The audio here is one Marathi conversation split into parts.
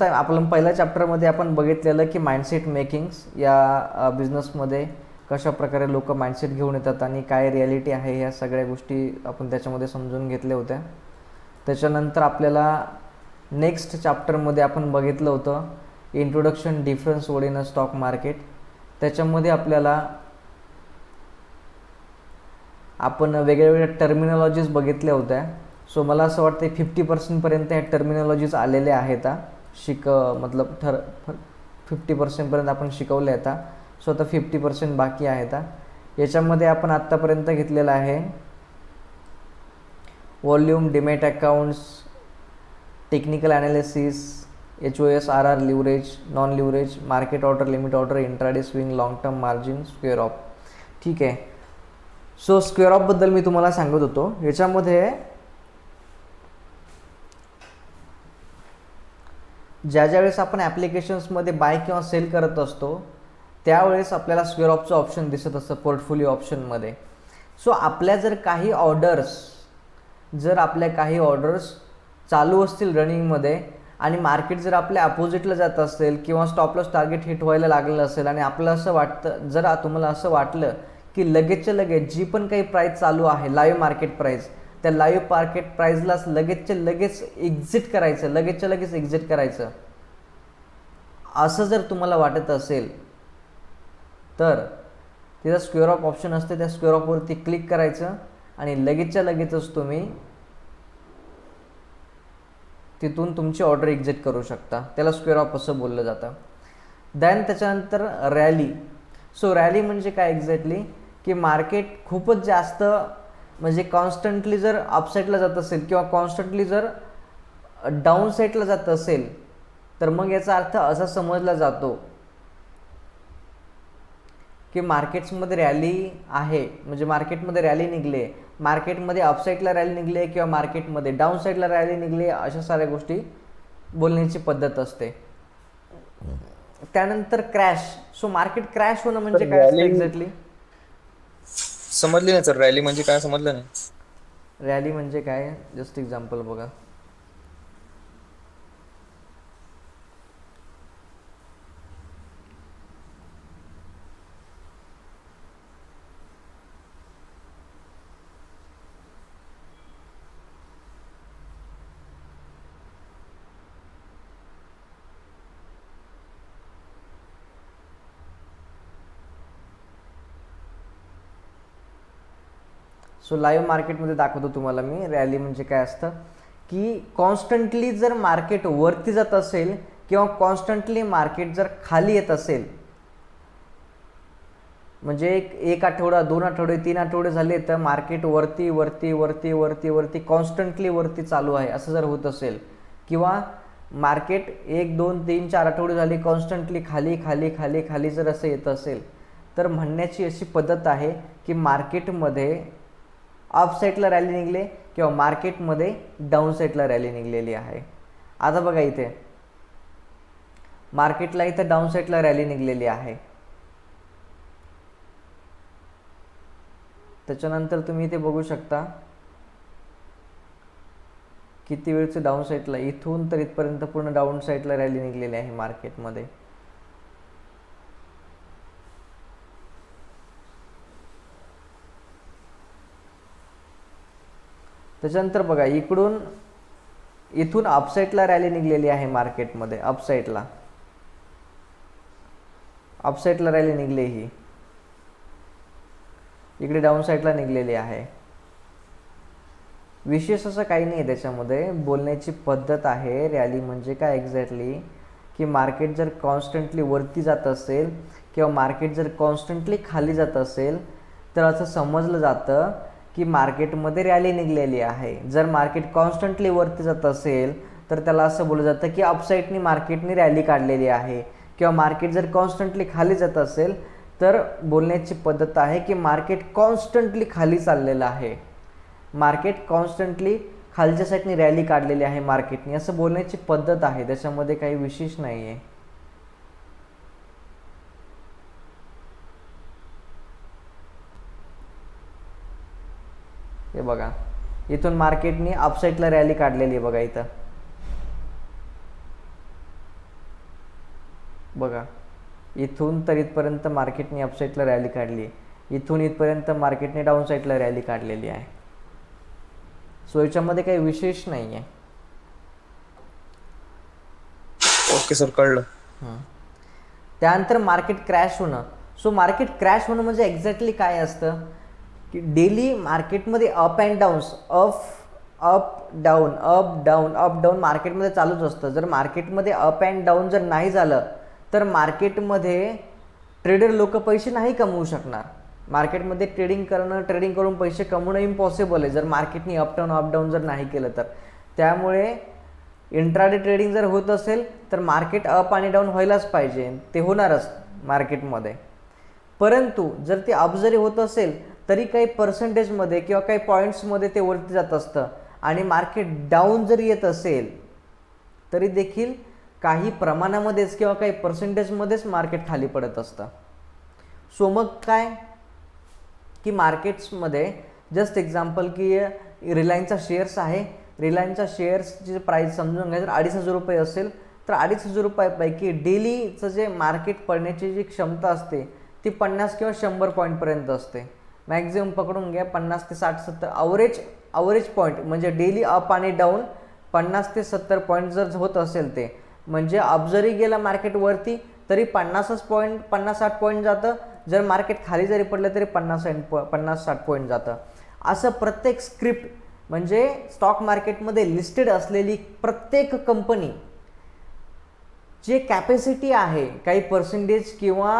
टाइम आपण पहिल्या चॅप्टरमध्ये आपण बघितलेलं की माइंडसेट मेकिंग्स या बिझनेसमध्ये कशा प्रकारे लोक माइंडसेट घेऊन येतात आणि काय रिॲलिटी आहे ह्या सगळ्या गोष्टी आपण त्याच्यामध्ये समजून घेतल्या होत्या. त्याच्यानंतर आपल्याला नेक्स्ट चॅप्टरमध्ये आपण बघितलं होतं introduction difference word in a stock market. त्याच्यामध्ये आपल्याला आपण वेगळ्या टर्मिनॉलॉजीज बघितल्या होत्या. सो मला असं वाटतं 50% ह्या टर्मिनॉलॉजीज आलेल्या आहेत मतलब 50% आपण शिकवल्या आहेत. सो आता 50% बाकी आहेत. याच्यामध्ये आपण आत्तापर्यंत घेतलेलं आहे volume, demat accounts, technical analysis, HOS, RR, leverage, non leverage, market order, limit order, intraday swing, long term margin, square of. ठीक आहे. सो स्क्वेअर ऑफबद्दल मी तुम्हाला सांगत होतो. याच्यामध्ये ज्या वेळेस आपण ॲप्लिकेशन्समध्ये बाय किंवा सेल करत असतो त्यावेळेस आपल्याला स्क्वेअर ऑफचं ऑप्शन दिसत असतं पोर्टफोलिओ ऑप्शनमध्ये. सो आपल्या जर काही ऑर्डर्स चालू असतील रनिंगमध्ये आणि मार्केट जर आपल्या अपोजिटला जात असेल किंवा स्टॉप लॉस टार्गेट हिट व्हायला लागलं असेल आणि आपलं असं वाटतं, जर तुम्हाला असं वाटलं की लगेचच्या लगेच जी पण काही प्राईस चालू आहे लाईव्ह मार्केट प्राईस, त्या लाईव्ह मार्केट प्राईसलाच लगेचच्या लगेच एक्झिट करायचं, असं जर तुम्हाला वाटत असेल तर तिथं स्क्वेअर ऑफ ऑप्शन असते. त्या स्क्वेअर ऑफवरती क्लिक करायचं आणि लगेचच्या लगेचच तुम्ही तिथून तुमची ऑर्डर एक्झिट करू शकता. त्याला स्क्वेअर ऑफ असं बोललं जातं. देन त्याच्यानंतर रॅली. सो रॅली म्हणजे काय एक्झॅक्टली, की मार्केट खूपच जास्त म्हणजे कॉन्स्टंटली जर अपसाईडला जात असेल किंवा कॉन्स्टंटली जर डाऊन साईडला जात असेल तर मग याचा अर्थ असा समजला जातो की मार्केट्समध्ये रॅली आहे, म्हणजे मार्केटमध्ये रॅली निघले, मार्केटमध्ये अपसाईडला रॅली निघले किंवा मार्केटमध्ये डाऊन साईडला रॅली निघली, अशा साऱ्या गोष्टी बोलण्याची पद्धत असते. त्यानंतर क्रॅश. सो मार्केट क्रॅश होणं म्हणजे काय असतं एक्झॅक्टली? समजली नाही सर, रॅली म्हणजे काय समजलं नाही. रॅली म्हणजे काय, जस्ट एक्झाम्पल बघा. सो लाईव्ह मार्केटमध्ये दाखवतो तुम्हाला मी रॅली म्हणजे काय असतं, की कॉन्स्टंटली जर मार्केट वरती जात असेल किंवा कॉन्स्टंटली मार्केट जर खाली येत असेल, म्हणजे एक आठवडा, 2 आठवडे, 3 आठवडे झाले तर मार्केट वरती वरती वरती वरती वरती कॉन्स्टंटली वरती चालू आहे असं जर होत असेल, किंवा मार्केट 1, 2, 3, 4 आठवडे झाले कॉन्स्टंटली खाली खाली खाली खाली जर असं येत असेल, तर म्हणण्याची अशी पद्धत आहे की मार्केटमध्ये अप साईडला रॅली निघले किंवा मार्केटमध्ये डाऊन साईडला रॅली निघलेली आहे. आता बघा इथे मार्केटला इथे डाऊन साईडला रॅली निघलेली आहे. त्याच्यानंतर तुम्ही इथे बघू शकता किती वेळचे डाऊन साईडला, इथून तर इथपर्यंत पूर्ण डाऊन साईडला रॅली निघलेली आहे मार्केटमध्ये. त्याच्यानंतर बघा इथून अपसाईडला रॅली निघलेली आहे मार्केटमध्ये. अपसाईडला रॅली निघली, ही इकडे डाऊन साईडला निघलेली आहे. विशेष असं काही नाही त्याच्यामध्ये, बोलण्याची पद्धत आहे. रॅली म्हणजे काय एक्झॅक्टली, की मार्केट जर कॉन्स्टंटली वरती जात असेल किंवा मार्केट जर कॉन्स्टंटली खाली जात असेल तर असं समजलं जातं की मार्केटमध्ये रॅली निघलेली आहे. जर मार्केट कॉन्स्टंटली वरती जात असेल तर त्याला असं बोललं जातं की अपसाईडनी मार्केटने रॅली काढलेली आहे, किंवा मार्केट जर कॉन्स्टंटली खाली जात असेल तर बोलण्याची पद्धत आहे की मार्केट कॉन्स्टंटली खाली चाललेलं आहे, मार्केट कॉन्स्टंटली खालच्या साईडनी रॅली काढलेली आहे मार्केटने, असं बोलण्याची पद्धत आहे. त्याच्यामध्ये काही विशेष नाही आहे. हे बघा इथून मार्केटने अपसाईडला रॅली काढलेली आहे बघा इथं. बघा, इथून तर इथपर्यंत मार्केटने अपसाईडला रॅली काढली, इथून इथपर्यंत मार्केटने डाऊन साईडला रॅली काढलेली आहे. सो याच्यामध्ये काही विशेष नाही आहे. ओके सर, कळलं. त्यानंतर मार्केट क्रॅश होणं. सो मार्केट क्रॅश होणं म्हणजे एक्झॅक्टली काय असतं की डेली मार्केटमध्ये up and downs, up down मार्केटमध्ये चालूच असतं. जर मार्केटमध्ये अप अँड डाऊन जर नाही झालं तर मार्केटमध्ये ट्रेडर लोक पैसे नाही कमवू शकणार. मार्केटमध्ये ट्रेडिंग करून पैसे कमवणं इम्पॉसिबल आहे जर मार्केटनी अप डाऊन जर नाही केलं तर. त्यामुळे इंट्राडे ट्रेडिंग जर होत असेल तर मार्केट अप आणि डाऊन व्हायलाच पाहिजे, ते होणारच मार्केटमध्ये. परंतु जर ते अप जरी होत असेल तरी काही पर्सेंटेजमध्ये किंवा काही पॉईंट्समध्ये ते वरती जात असतं, आणि मार्केट डाऊन जरी येत असेल तरी देखील काही प्रमाणामध्येच किंवा काही पर्सेंटेजमध्येच मार्केट खाली पडत असतं. सो मग काय की मार्केट्समध्ये जस्ट एक्झाम्पल की रिलायन्सचा शेअर्स आहे, रिलायन्सच्या शेअर्सची प्राईस समजून घ्या, जर 2,500 रुपये असेल तर 2,500 रुपयापैकी डेलीचं जे मार्केट पडण्याची जी क्षमता असते ती 50 किंवा 100 पॉईंटपर्यंत असते. मॅक्झिमम पकडून घ्या 50 ते 60-70 अवरेज पॉईंट, म्हणजे डेली अप आणि डाऊन 50 ते 70 पॉईंट जर होत असेल ते, म्हणजे अप जरी गेलं मार्केटवरती तरी 50-60 पॉईंट जातं, जर मार्केट खाली जरी पडलं तरी 50-60 पॉईंट जातं. असं प्रत्येक स्क्रिप्ट म्हणजे स्टॉक मार्केटमध्ये लिस्टेड असलेली प्रत्येक कंपनी जे कॅपॅसिटी आहे काही पर्सेंटेज किंवा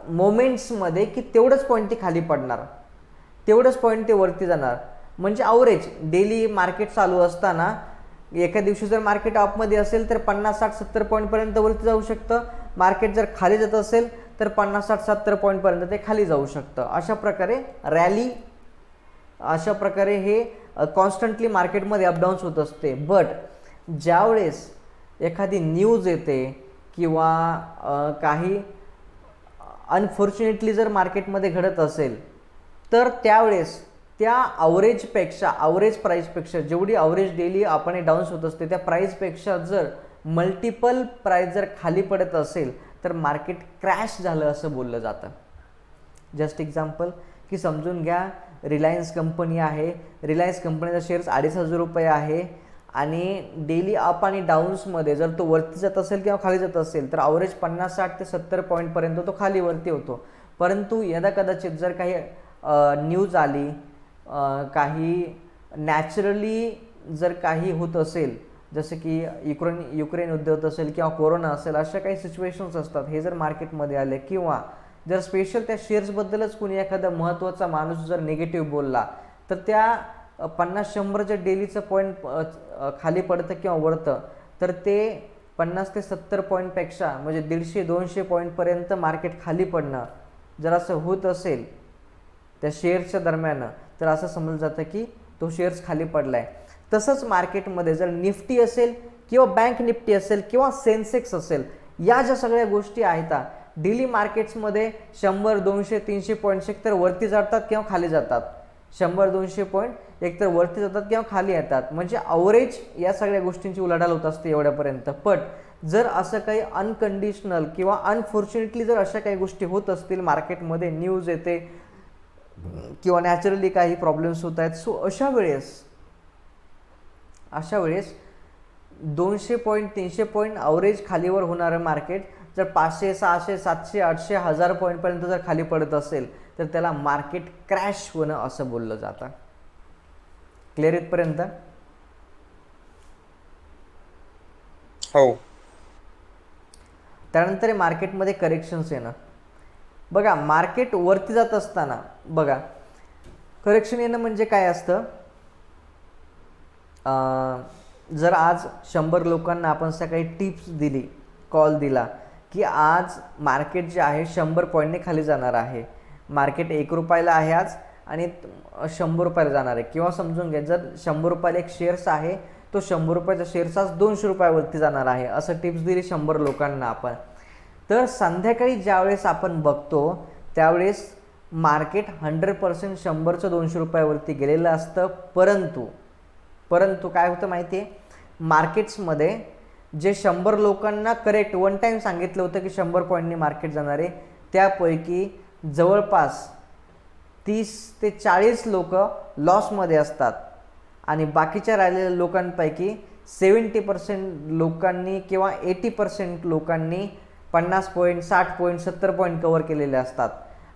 मोमेंट्समध्ये की तेवढंच पॉईंट ती खाली पडणार, तेवढंच पॉईंट ते वरती जाणार. म्हणजे अवरेज डेली मार्केट चालू असताना एका दिवशी जर मार्केट अपमध्ये असेल तर 50-60-70 पॉईंटपर्यंत वरती जाऊ शकतं. मार्केट जर खाली जात असेल तर 50-60-70 पॉईंटपर्यंत ते खाली जाऊ शकतं. अशा प्रकारे हे कॉन्स्टंटली मार्केटमध्ये अपडाऊन्स होत असते. बट ज्यावेळेस एखादी न्यूज येते किंवा काही अनफॉर्च्युनेटली जर मार्केटमध्ये घडत असेल तर त्यावेळेस त्या अवरेज प्राईसपेक्षा जेवढी अवरेज डेली आपण डाऊन्स होत असते त्या प्राईसपेक्षा जर मल्टिपल प्राईस जर खाली पडत असेल तर मार्केट क्रॅश झालं असं बोललं जातं. जस्ट एक्झाम्पल की समजून घ्या, रिलायन्स कंपनी आहे, रिलायन्स कंपनीचा शेअर्स 2,500 रुपये आहे आणि डेली अप आणि डाऊन्समध्ये जर तो वरती जात असेल किंवा खाली जात असेल तर अवरेज 50-60 ते 70 पॉईंटपर्यंत तो खाली वरती होतो. परंतु यदा कदाचित जर काही न्यूज आली, काही नॅचरली जर काही होत असेल, जसं की युक्रेन युद्ध होत असेल किंवा कोरोना असेल, अशा काही सिच्युएशन्स असतात, हे जर मार्केटमध्ये आले किंवा जर स्पेशल त्या शेअर्सबद्दलच कोणी एखादा महत्त्वाचा माणूस जर निगेटिव्ह बोलला तर त्या 50-100 डेलीचं पॉईंट खाली पडतं किंवा वरतं तर ते 50 ते 70 पॉईंटपेक्षा म्हणजे 150-200 पॉईंटपर्यंत मार्केट खाली पडणं जर असं होत असेल त्या शेअर्सच्या दरम्यान तर असं समजलं जातं की तो शेअर्स खाली पडला आहे. तसंच मार्केटमध्ये जर निफ्टी असेल किंवा बँक निफ्टी असेल किंवा सेन्सेक्स असेल, या ज्या सगळ्या गोष्टी आहेत डेली मार्केट्समध्ये 100-200-300 पॉईंट्स एकतर वरती जातात किंवा खाली जातात, 100-200 पॉईंट एकतर वरती जातात किंवा खाली येतात, म्हणजे अवरेज या सगळ्या गोष्टींची उलाढाल होत असते एवढ्यापर्यंत. पण जर असं काही अनकंडिशनल किंवा अनफॉर्च्युनेटली जर अशा काही गोष्टी होत असतील, मार्केटमध्ये न्यूज येते किंवा नॅचरली काही प्रॉब्लेम्स होत आहेत, सो अशा वेळेस 200 पॉईंट 300 पॉईंट अवरेज खालीवर होणारं मार्केट जर 500, 600, 700, 800, 1000 पॉईंटपर्यंत जर खाली पडत असेल तर त्याला मार्केट क्रॅश होणं असं बोललं जातं. क्लिअर इथपर्यंत? हो. त्यानंतर मार्केटमध्ये करेक्शन्स येणं. बघा, मार्केट वरती जात असताना बघा करेक्शन येणं म्हणजे काय असतं, जर आज 100 लोकांना आपण सकाळी टिप्स दिली, कॉल दिला की आज मार्केट जे आहे 100 पॉईंटने खाली जाणार आहे, मार्केट 1 रुपयाला आहे आज आणि 100 रुपयाला जाणार आहे, किंवा समजून घ्या जर 100 रुपयाला एक शेअर्स आहे तो 100 रुपयाचा शेअर्स आज 200 रुपयावरती जाणार आहे, असं टिप्स दिली 100 लोकांना आपण. तर संध्याकाळी ज्यावेळेस आपण बघतो त्यावेळेस मार्केट 100% 100चं 200 रुपयावरती गेलेलं असतं. परंतु काय होतं माहिती आहे, मार्केट्समध्ये जे 100 लोकांना करेक्ट वन टाईम सांगितलं होतं की 100 पॉईंटनी मार्केट जाणार आहे, त्यापैकी जवळपास 30 ते 40 लोक लॉसमध्ये असतात आणि बाकीच्या राहिलेल्या लोकांपैकी 70% लोकांनी किंवा 80% लोकांनी 50 पॉईंट, 60 पॉईंट, 70 पॉईंट कवर केलेले असतात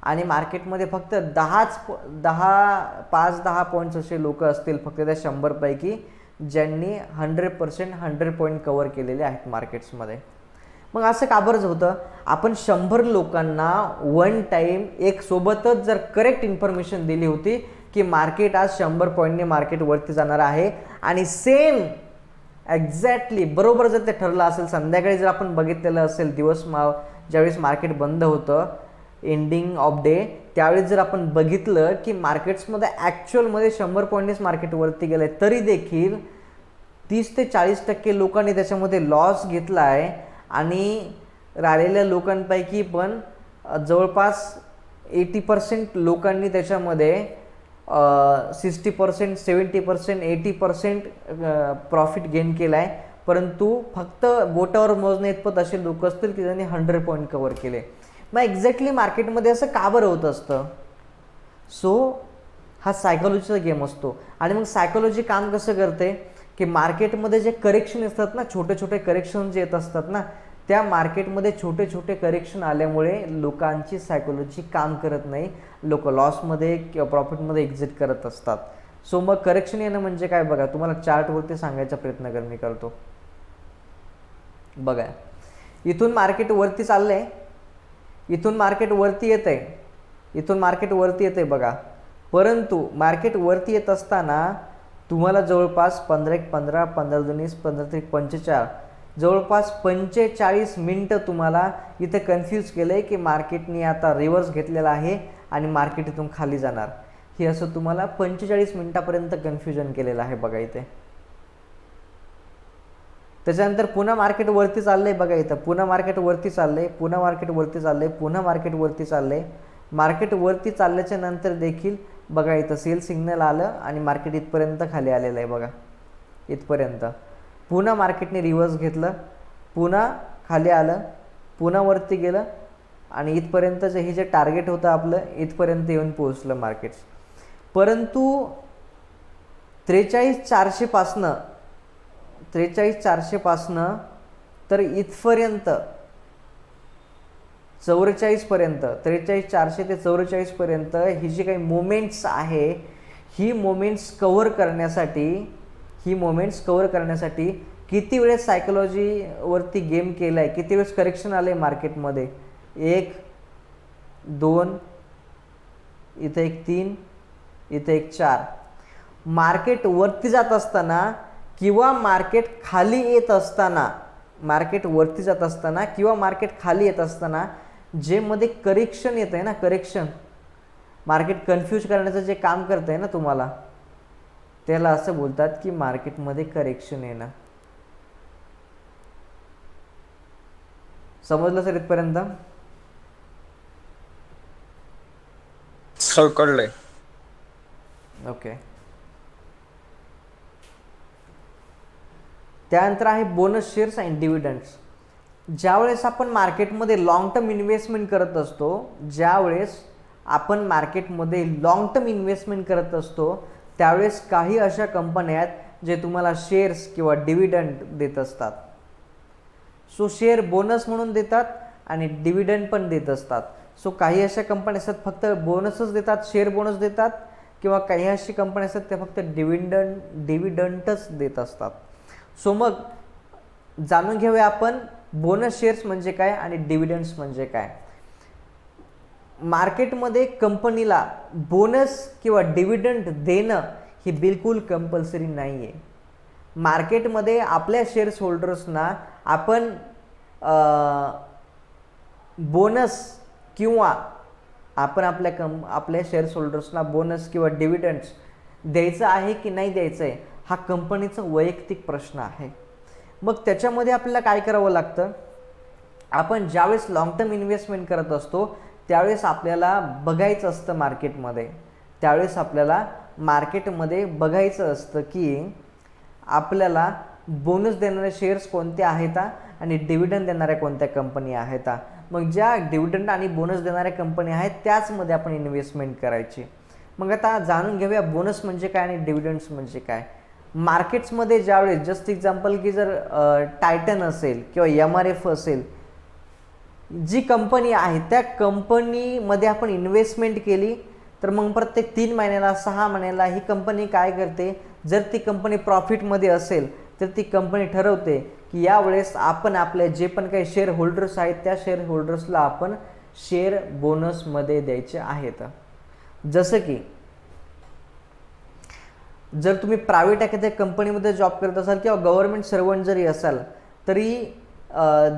आणि मार्केटमध्ये फक्त 5-10 पॉईंट्स असे लोक असतील फक्त त्या 100 पैकी ज्यांनी 100% 100 पॉईंट कवर केलेले आहेत मार्केट्समध्ये. मग असं का बरं होतं? आपण 100 लोकांना वन टाईम एक सोबतच जर करेक्ट इन्फॉर्मेशन दिली होती की मार्केट आज 100 पॉईंटने मार्केटवरती जाणार आहे आणि सेम एक्झॅक्टली बरोबर जर ते ठरलं असेल, संध्याकाळी जर आपण बघितलेलं असेल ज्यावेळेस मार्केट बंद होतं एंडिंग ऑफ डे, त्यावेळेस जर आपण बघितलं की मार्केट्समध्ये ॲक्च्युअलमध्ये 100 पॉईंटनेच मार्केटवरती गेलं आहे, तरी देखील 30 ते 40% लोकांनी त्याच्यामध्ये लॉस घेतला आहे आणि राहिलेल्या लोकांपैकी पण जवळपास 80% लोकांनी त्याच्यामध्ये 60%, 70%, 80% प्रॉफिट गेन केला आहे. परंतु फक्त बोटावर मोजणे इतपत असे लोक असतील की ज्यांनी 100 पॉईंट कवर केले. मग एक्झॅक्टली मार्केटमध्ये असं का बरं होत असतं? हा सायकोलॉजीचा गेम असतो. आणि मग सायकोलॉजी काम कसं करते की मार्केटमध्ये जे करेक्शन असतात ना, छोटे छोटे करेक्शन जे येत असतात ना, त्या मार्केटमध्ये छोटे छोटे करेक्शन आल्यामुळे लोकांची सायकोलॉजी काम करत नाही, लोक लॉसमध्ये किंवा प्रॉफिटमध्ये एक्झिट करत असतात. मग करेक्शन येणं म्हणजे काय बघा, तुम्हाला चार्टवरती सांगायचा प्रयत्न मी करतो. बघा, इथून मार्केट वरती चाललंय, इथून मार्केट वरती येत आहे, इथून मार्केट वरती येते बघा. परंतु मार्केट वरती येत असताना तुम्हाला जवळपास 15-15, 15-20, 15-45, जवळपास 45 मिनटं तुम्हाला इथे कन्फ्यूज केलं आहे की मार्केटने आता रिव्हर्स घेतलेला आहे आणि मार्केट इथून खाली जाणार. हे असं तुम्हाला 45 मिनटापर्यंत कन्फ्युजन केलेलं आहे बघा इथे. त्याच्यानंतर पुन्हा मार्केट वरती चाललंय बघा इथं, पुन्हा मार्केट वरती चाललंय, पुन्हा मार्केट वरती चाललंय, पुन्हा मार्केट वरती चाललंय. मार्केट वरती चालल्याच्या नंतर देखील बघा इथं सेल सिग्नल आलं आणि मार्केट इथपर्यंत खाली आलेलं आहे बघा, इथपर्यंत. पुन्हा मार्केटने रिव्हर्स घेतलं, पुन्हा खाली आलं, पुन्हा वरती गेलं आणि इथपर्यंतचं हे जे टार्गेट होतं आपलं, इथपर्यंत येऊन पोहोचलं मार्केट. परंतु 43,400 पासनं तर इथपर्यंत 44 पर्यंत, 43,400 ते 44 पर्यंत ही जी काही मोमेंट्स आहे, ही मोमेंट्स कव्हर करण्यासाठी किती वेळेस सायकोलॉजीवरती गेम केलाय, किती वेळेस करेक्शन आलंय मार्केटमध्ये. 1, 2, इथं एक 3, इथं एक 4. मार्केट वरती जात असताना किंवा मार्केट खाली येत असताना, मार्केट वरती जात असताना किंवा मार्केट खाली येत असताना जे मध्ये करेक्शन येत आहे ना, करेक्शन, मार्केट कन्फ्यूज करण्याचं जे काम करत आहे ना तुम्हाला, त्याला असं बोलतात की मार्केटमध्ये करेक्शन येणं. समजलं सर इथपर्यंत? कळलंय. ओके. त्यानंतर आहे बोनस शेअर्स अँड डिव्हिडंड्स. ज्यावेळेस आपण मार्केटमध्ये लॉंग टर्म इन्व्हेस्टमेंट करत असतो, ज्यावेळेस आपण मार्केटमध्ये लॉंग टर्म इन्व्हेस्टमेंट करत असतो, त्यावेळेस काही अशा कंपन्या आहेत जे तुम्हाला शेअर्स किंवा डिव्हिडंड देत असतात. शेअर बोनस म्हणून देतात आणि डिव्हिडंड पण देत असतात. काही अशा कंपन्या असतात फक्त बोनसच देतात, शेअर बोनस देतात, किंवा काही अशी कंपन्या असतात त्या फक्त डिव्हिडंडच देत असतात. मग जाणून घेऊया आपण बोनस शेअर्स म्हणजे काय आणि डिव्हिडंड्स म्हणजे काय. मार्केटमध्ये कंपनीला बोनस किंवा डिव्हिडंड देणं ही बिलकुल कंपल्सरी नाही आहे. मार्केटमध्ये आपल्या शेअर्स होल्डर्सना आपण बोनस किंवा आपण आपल्या शेअर्स होल्डर्सना बोनस किंवा डिव्हिडंड्स द्यायचं आहे की नाही द्यायचं आहे, हा कंपनीचा वैयक्तिक प्रश्न आहे. मग त्याच्यामध्ये आपल्याला काय करावं लागतं, आपण ज्यावेळेस लॉंग टर्म इन्व्हेस्टमेंट करत असतो त्यावेळेस आपल्याला बघायचं असतं मार्केटमध्ये, बघायचं असतं की आपल्याला बोनस देणारे शेअर्स कोणते आहेत आणि डिव्हिडंड देणाऱ्या कोणत्या कंपनी आहेत. मग ज्या डिव्हिडंड आणि बोनस देणाऱ्या कंपनी आहेत त्याचमध्ये आपण इन्व्हेस्टमेंट करायची. मग आता जाणून घेऊया बोनस म्हणजे काय आणि डिव्हिडंड्स म्हणजे काय. मार्केट्समध्ये ज्यावेळेस जस्ट एक्झाम्पल की जर टायटन असेल किंवा MRF असेल, जी कंपनी आहे त्या कंपनीमध्ये आपण इन्व्हेस्टमेंट केली तर मग प्रत्येक 3 महिन्याला 6 महिन्याला ही कंपनी काय करते, जर ती कंपनी प्रॉफिटमध्ये असेल तर ती कंपनी ठरवते की यावेळेस आपण आपले जे पण काही शेअर होल्डर्स आहेत त्या शेअर होल्डर्सला आपण शेअर बोनसमध्ये द्यायचे आहेत. जसं की जर तुम्ही प्रायव्हेट एखाद्या कंपनीमध्ये जॉब करत असाल किंवा गव्हर्नमेंट सर्वंट जरी असाल तरी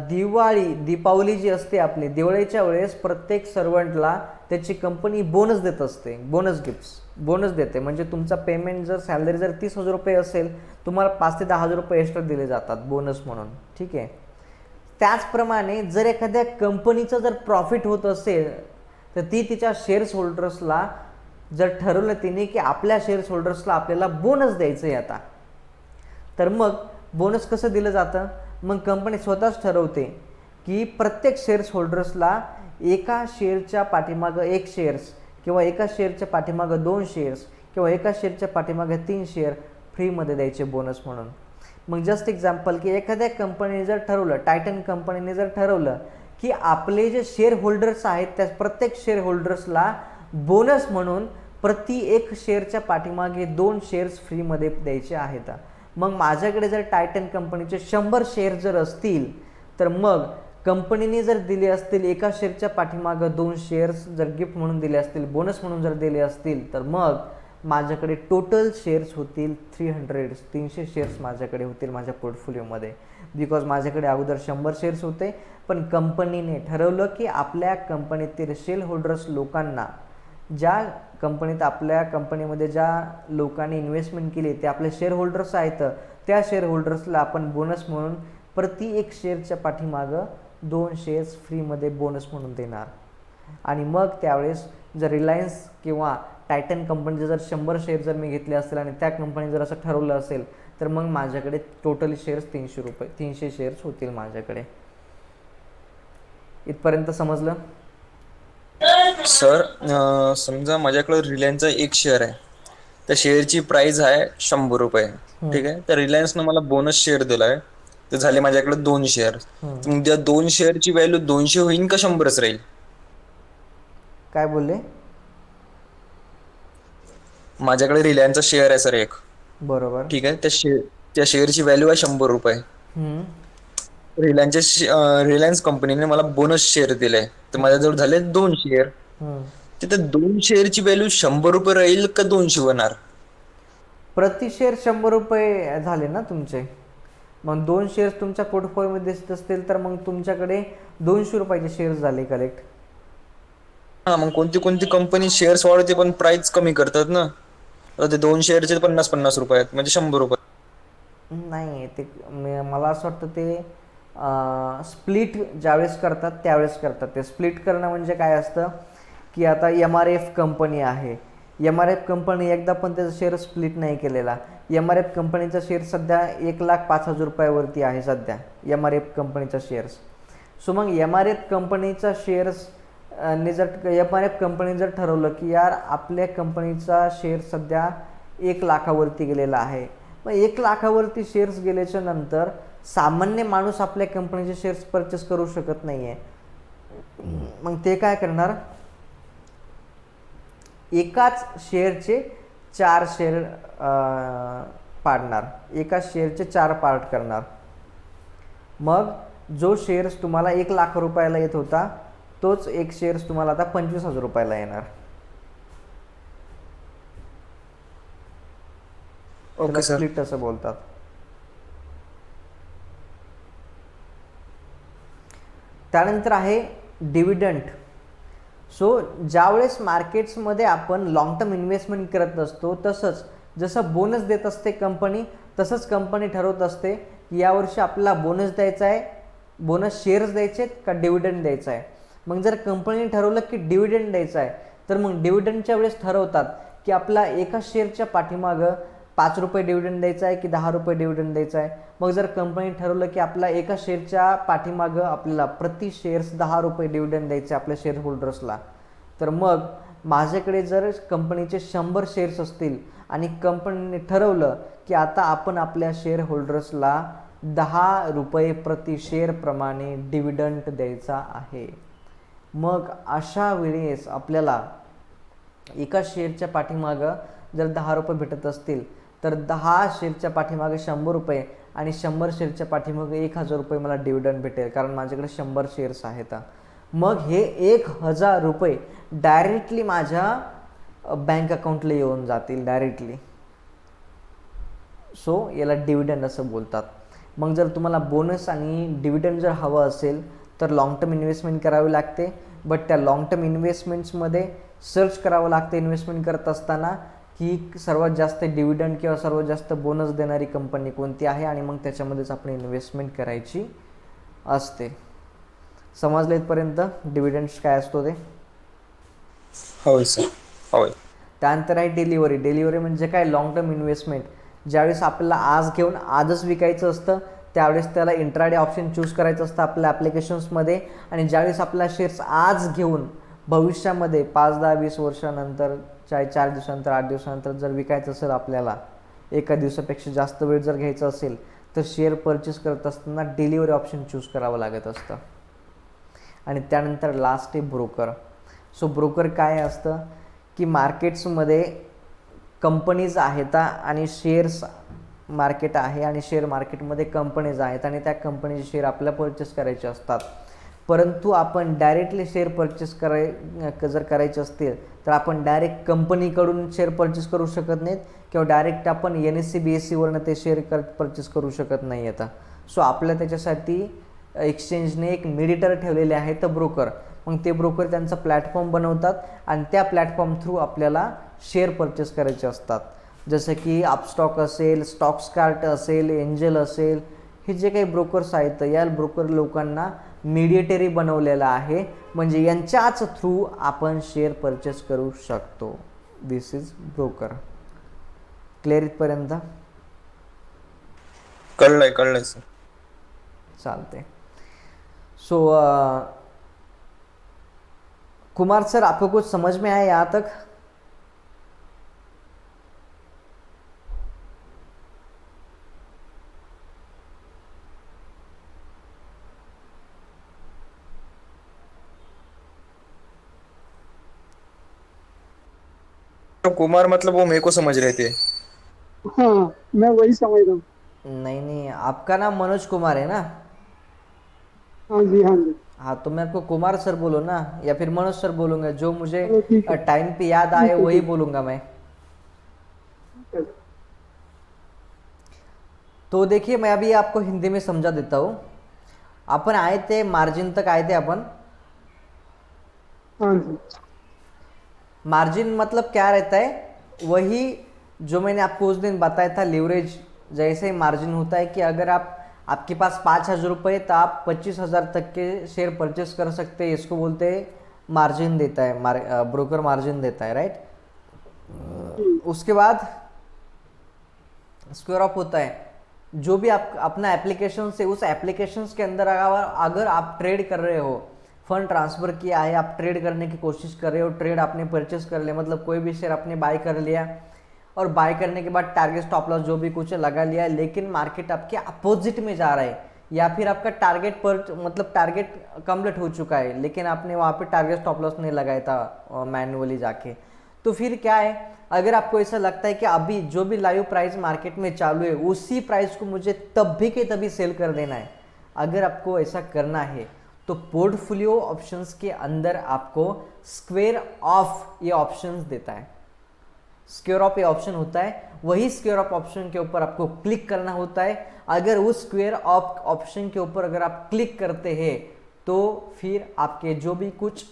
दीपावली जी असते आपली, दिवाळीच्या वेळेस प्रत्येक सर्वंटला त्याची कंपनी बोनस देत असते, बोनस देते. म्हणजे तुमचा पेमेंट जर सॅलरी जर 30,000 रुपये असेल, तुम्हाला 5 ते 10,000 रुपये एक्स्ट्रा दिले जातात बोनस म्हणून. ठीक आहे. त्याचप्रमाणे जर एखाद्या कंपनीचं जर प्रॉफिट होत असेल तर ती तिच्या शेअर्स होल्डर्सला जर ठरवलं तिने की आपल्या शेअर्स होल्डर्सला आपल्याला बोनस द्यायचं आहे आता, तर मग बोनस कसं दिलं जातं, मग कंपनी स्वतःच ठरवते की प्रत्येक शेअर्स होल्डर्सला एका शेअरच्या पाठीमागं 1 शेअर्स किंवा एका शेअरच्या पाठीमागं 2 शेअर्स किंवा एका शेअरच्या पाठीमागं 3 शेअर फ्रीमध्ये द्यायचे बोनस म्हणून. मग जस्ट एक्झाम्पल की एखाद्या कंपनीने जर ठरवलं, टायटन कंपनीने जर ठरवलं की आपले जे शेअर होल्डर्स आहेत त्या प्रत्येक शेअर होल्डर्सला बोनस म्हणून प्रति 1 शेअरच्या पाठीमागे 2 शेअर्स फ्रीमध्ये द्यायचे आहेत. मग माझ्याकडे जर टायटन कंपनीचे 100 शेअर जर असतील तर मग कंपनीने जर दिले असतील एका शेअरच्या पाठीमागं 2 शेअर्स जर गिफ्ट म्हणून दिले असतील, बोनस म्हणून जर दिले असतील, तर मग माझ्याकडे टोटल शेअर्स होतील 300 शेअर्स माझ्याकडे होतील माझ्या पोर्टफोलिओमध्ये. बिकॉज माझ्याकडे अगोदर 100 शेअर्स होते, पण कंपनीने ठरवलं की आपल्या कंपनीतील शेअर होल्डर्स लोकांना, ज्या कंपनीत आपल्या कंपनीमध्ये ज्या लोकांनी इन्व्हेस्टमेंट केली ते आपले शेअर होल्डर्स आहेत, त्या शेअर होल्डर्सला आपण बोनस म्हणून प्रति 1 शेअरच्या पाठीमागं 2 शेअर्स फ्रीमध्ये बोनस म्हणून देणार. आणि मग त्यावेळेस जर रिलायन्स किंवा टायटन कंपनीचे जर 100 शेअर जर मी घेतले असतील आणि त्या कंपनी जर असं ठरवलं असेल तर मग माझ्याकडे टोटल शेअर्स 300 शेअर्स होतील माझ्याकडे. इथपर्यंत समजलं? सर समजा माझ्याकडे रिलायन्सचा 1 शेअर आहे, त्या शेअरची प्राइस आहे 100 रुपये. ठीक आहे. तर रिलायन्सनं मला बोनस शेअर दिलाय, तर झाले माझ्याकडे 2 शेअर. मग त्या 2 शेअरची व्हॅल्यू 200 होईल का 100च राहील? काय बोलले? माझ्याकडे रिलायन्सचा शेअर आहे सर 1. बरोबर. ठीक आहे. त्या शेअरची व्हॅल्यू आहे 100 रुपये. रिलायन्स कंपनीने मला बोनस शेअर दिलाय, तर माझ्याजवळ झाले 2 शेअर. तिथे 2 शेअरची व्हॅल्यू 100 रुपये राहील का 200 होणार? प्रति शेअर 100 रुपये झाले ना तुमचे. मग 2 शेअर्स तुमच्या पोर्टफोलिओमध्ये दिसत असतील तर मग तुमच्याकडे 200 रुपयाचे शेअर्स झाले कलेक्ट. हा, मग कोणती कंपनी शेअर्स वाढवते पण प्राइस कमी करतात ना. तर ते 2 शेअरचे 50 रुपये आहेत, म्हणजे 100 रुपये. नाही, ते मला असं वाटतं ते स्प्लिट ज्यावेळेस करतात त्यावेळेस करतात. ते स्प्लिट करणं म्हणजे काय असतं की आता MRF कंपनी आहे, MRF कंपनी एकदा पण त्याचा शेअर स्प्लिट नाही केलेला. MRF कंपनीचा शेअर सध्या 1,05,000 रुपयावरती आहे सध्या MRF कंपनीचा शेअर्स. सो मग MRF कंपनीचा शेअर्स MRF कंपनी जर ठरवलं की यार आपल्या कंपनीचा शेअर सध्या 1 लाखावरती गेलेला आहे, मग 1 लाखावरती शेअर्स गेल्याच्या नंतर सामान्य माणूस आपल्या कंपनीचे शेअर्स परचेस करू शकत नाही आहे. मग ते काय करणार, एकाच शेअरचे 4 शेअर पाडणार, एका शेअरचे 4 पार्ट करणार. मग जो शेअर्स तुम्हाला 1 लाख रुपयाला येत होता तोच एक शेअर्स तुम्हाला आता 25,000 रुपयाला येणार. Okay sir. स्प्लिट असं बोलतात. त्यानंतर आहे डिव्हिडंड. सो ज्यावेळेस मार्केट्समध्ये आपण लॉंग टर्म इन्व्हेस्टमेंट करत असतो, तसंच जसं बोनस देत असते कंपनी, तसंच कंपनी ठरवत असते की यावर्षी आपल्याला बोनस द्यायचा आहे, बोनस शेअर्स द्यायचे का डिव्हिडंड द्यायचा आहे. मग जर कंपनीने ठरवलं की डिव्हिडंड द्यायचा आहे तर मग डिव्हिडंडच्या वेळेस ठरवतात की आपला एका शेअरच्या पाठीमागं ₹5 डिव्हिडंड द्यायचा आहे की ₹10 डिव्हिडंड द्यायचा आहे. मग जर कंपनी ठरवलं की आपला एका शेअरच्या पाठीमागं आपल्याला प्रति शेअर्स ₹10 डिव्हिडंड द्यायचे आपल्या शेअर होल्डर्सला, तर मग माझ्याकडे जर कंपनीचे 100 शेअर्स असतील आणि कंपनीने ठरवलं की आता आपण आपल्या शेअर होल्डर्सला ₹10 प्रति शेअर प्रमाणे डिव्हिडंड द्यायचा आहे, मग अशा वेळेस आपल्याला एका शेअरच्या पाठीमागं जर ₹10 भेटत असतील तर 10 शेअरच्या पाठीमागे ₹100 आणि 100 शेअरच्या पाठीमागे ₹1000 मला डिव्हिडंड भेटेल, कारण माझ्याकडे 100 शेअर्स आहेत. मग हे ₹1000 डायरेक्टली माझ्या बँक अकाउंटला येऊन जातील डायरेक्टली. सो याला डिव्हिडंड असं बोलतात. मग जर तुम्हाला बोनस आणि डिव्हिडंड जर हवं असेल तर लॉंग टर्म इन्व्हेस्टमेंट करावी लागते. बट त्या लॉंग टर्म इन्व्हेस्टमेंट्समध्ये सर्च करावं लागतं इन्व्हेस्टमेंट करत असताना की सर्वात जास्त डिव्हिडंड किंवा सर्वात जास्त बोनस देणारी कंपनी कोणती आहे, आणि मग त्याच्यामध्येच आपण इन्व्हेस्टमेंट करायची असते. समजलं इथपर्यंत डिव्हिडंड्स काय असतो ते? होय सर, होय. त्यानंतर आहे डिलिव्हरी. डिलिव्हरी म्हणजे काय? Long term investment. ज्यावेळेस आपल्याला आज घेऊन आजच विकायचं असतं त्यावेळेस त्याला इंट्राडे ऑप्शन चूज करायचं असतं आपल्या ॲप्लिकेशन्समध्ये, आणि ज्यावेळेस आपला शेअर्स आज घेऊन भविष्यामध्ये 5, 10, 20 वर्षानंतर, चाहे 4 दिवसानंतर, 8 दिवसानंतर जर विकायचं असेल आपल्याला, एका दिवसापेक्षा जास्त वेळ जर घ्यायचं असेल तर शेअर परचेस करत असताना डिलिव्हरी ऑप्शन चूज करावं लागत असतं. आणि त्यानंतर लास्ट आहे ब्रोकर. सो ब्रोकर काय असतं की मार्केट्समध्ये कंपनीज आहेत आणि शेअर्स मार्केट आहे, आणि शेअर मार्केटमध्ये कंपनीज आहेत आणि त्या कंपनीचे शेअर आपल्याला परचेस करायचे असतात. परंतु आपण डायरेक्टली शेअर परचेस जर करायचे असतील तर आपण डायरेक्ट कंपनीकडून शेअर परचेस करू शकत नाहीत, किंवा डायरेक्ट आपण NSE BSEवरनं ते शेअर परचेस करू शकत नाही आता. सो आपल्या त्याच्यासाठी एक्सचेंजने एक मेडिटर ठेवलेले आहेत ब्रोकर. मग ते ब्रोकर त्यांचा प्लॅटफॉर्म बनवतात आणि त्या प्लॅटफॉर्म थ्रू आपल्याला शेअर परचेस करायचे असतात. जसं की अपस्टॉक असेल, स्टॉक्सकार्ट असेल, एंजल असेल, हे जे काही ब्रोकर्स आहेत या ब्रोकर लोकांना मीडिएटरी बनवलेला आहे, म्हणजे यांच्याच थ्रू आपण शेअर परचेस करू शकतो. दिस इज ब्रोकर. क्लिअर इथपर्यंत? कळलंय सर. चालते. सो कुमार सर, आपको कुछ समझ में आया यहाँ तक? तो कुमार मतलब वो मेरे को समझ रहे थे. हाँ, मैं वही समझ रहा हूँ। नहीं, आपका नाम मनोज कुमार है ना? हाँ जी, हाँ जी। हाँ, तो मैं आपको कुमार सर बोलो ना, या फिर मनोज सर बोलूँगा, जो मुझे चलो ठीक है। टाइम पे याद आए ठीक है, वही ठीक बोलूँगा मैं. है। तो देखिए, मैं अभी आपको हिंदी में समझा देता हूँ. अपन आए थे मार्जिन तक आए थे अपन. हाँ जी। मार्जिन मतलब क्या रहता है? वही जो मैंने आपको उस दिन बताया था, लीवरेज जैसे मार्जिन होता है कि अगर आपके पास 5,000 रुपये तो आप 25,000 तक के शेयर परचेस कर सकते हैं. इसको बोलते हैं मार्जिन देता है, ब्रोकर मार्जिन देता है, राइट. उसके बाद स्क्वायर ऑफ होता है. जो भी आप अपना एप्लीकेशन से, उस एप्लीकेशन के अंदर अगर आप ट्रेड कर रहे हो, फंड ट्रांसफ़र किया है, आप ट्रेड करने की कोशिश कर रहे हो, ट्रेड आपने परचेस कर लिया, मतलब कोई भी शेयर आपने बाय कर लिया और बाय करने के बाद टारगेट स्टॉप लॉस जो भी कुछ लगा लिया है, लेकिन मार्केट आपके अपोजिट में जा रहा है, या फिर आपका टारगेट कंप्लीट हो चुका है लेकिन आपने वहाँ पे टारगेट स्टॉप लॉस नहीं लगाया था मैन्युअली जाके, तो फिर क्या है? अगर आपको ऐसा लगता है कि अभी जो भी लाइव प्राइस मार्केट में चालू है उसी प्राइस को मुझे तभी के तभी सेल कर देना है, अगर आपको ऐसा करना है तो पोर्टफोलियो ऑप्शंस के अंदर आपको स्क्वायर ऑफ ये ऑप्शंस देता है. स्क्वायर ऑफ ये ऑप्शन होता है, वही स्क्वायर ऑफ ऑप्शन के ऊपर आपको क्लिक करना होता है. अगर उस स्क्वायर ऑफ ऑप्शन के ऊपर अगर आप क्लिक करते हैं तो फिर आपके जो भी कुछ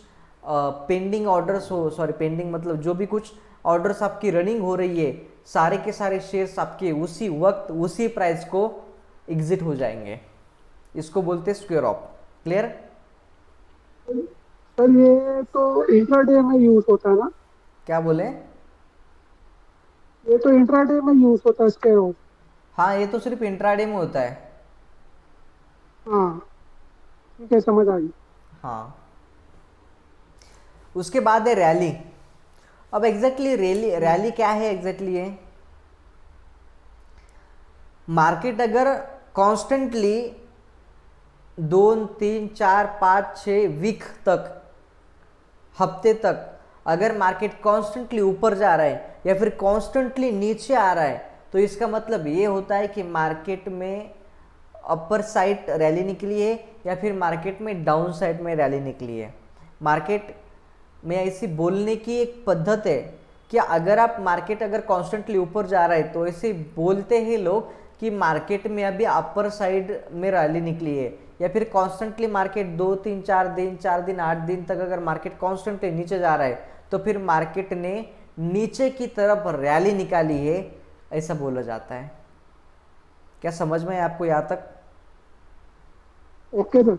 पेंडिंग ऑर्डर्स हो, सॉरी पेंडिंग मतलब जो भी कुछ ऑर्डर्स आपकी रनिंग हो रही है, सारे के सारे शेयर्स आपके उसी वक्त उसी प्राइस को एग्जिट हो जाएंगे. इसको बोलते हैं स्क्वायर ऑफ. क्लियर? सर ये तो इंट्राडे में यूज होता है ना? क्या बोले? ये तो इंट्राडे में यूज होता है इसके रोज। हाँ, ये तो सिर्फ इंट्राडे में होता है। हाँ, ठीक है, समझ आ गई। हाँ, उसके बाद है रैली। अब एग्जैक्टली रैली रैली क्या है एग्जैक्टली ये? मार्केट अगर कॉन्स्टेंटली 2 3 4 5 6 वीक तक, हफ्ते तक अगर मार्केट कॉन्स्टेंटली ऊपर जा रहा है या फिर कॉन्स्टेंटली नीचे आ रहा है, तो इसका मतलब ये होता है कि मार्केट में अपर साइड रैली निकली है या फिर मार्केट में डाउन साइड में रैली निकली है। मार्केट में ऐसी बोलने की एक पद्धत है कि अगर आप मार्केट अगर कॉन्स्टेंटली ऊपर जा रहा है तो ऐसे बोलते हैं लोग कि मार्केट में अभी अपर साइड में रैली निकली है। या फिर कॉन्स्टेंटली मार्केट 2 3 4 दिन 8 दिन तक अगर मार्केट कॉन्स्टेंटली नीचे जा रहा है तो फिर मार्केट ने नीचे की तरफ रैली निकाली है, ऐसा बोला जाता है। क्या समझ में है आपको यहाँ तक? Okay sir.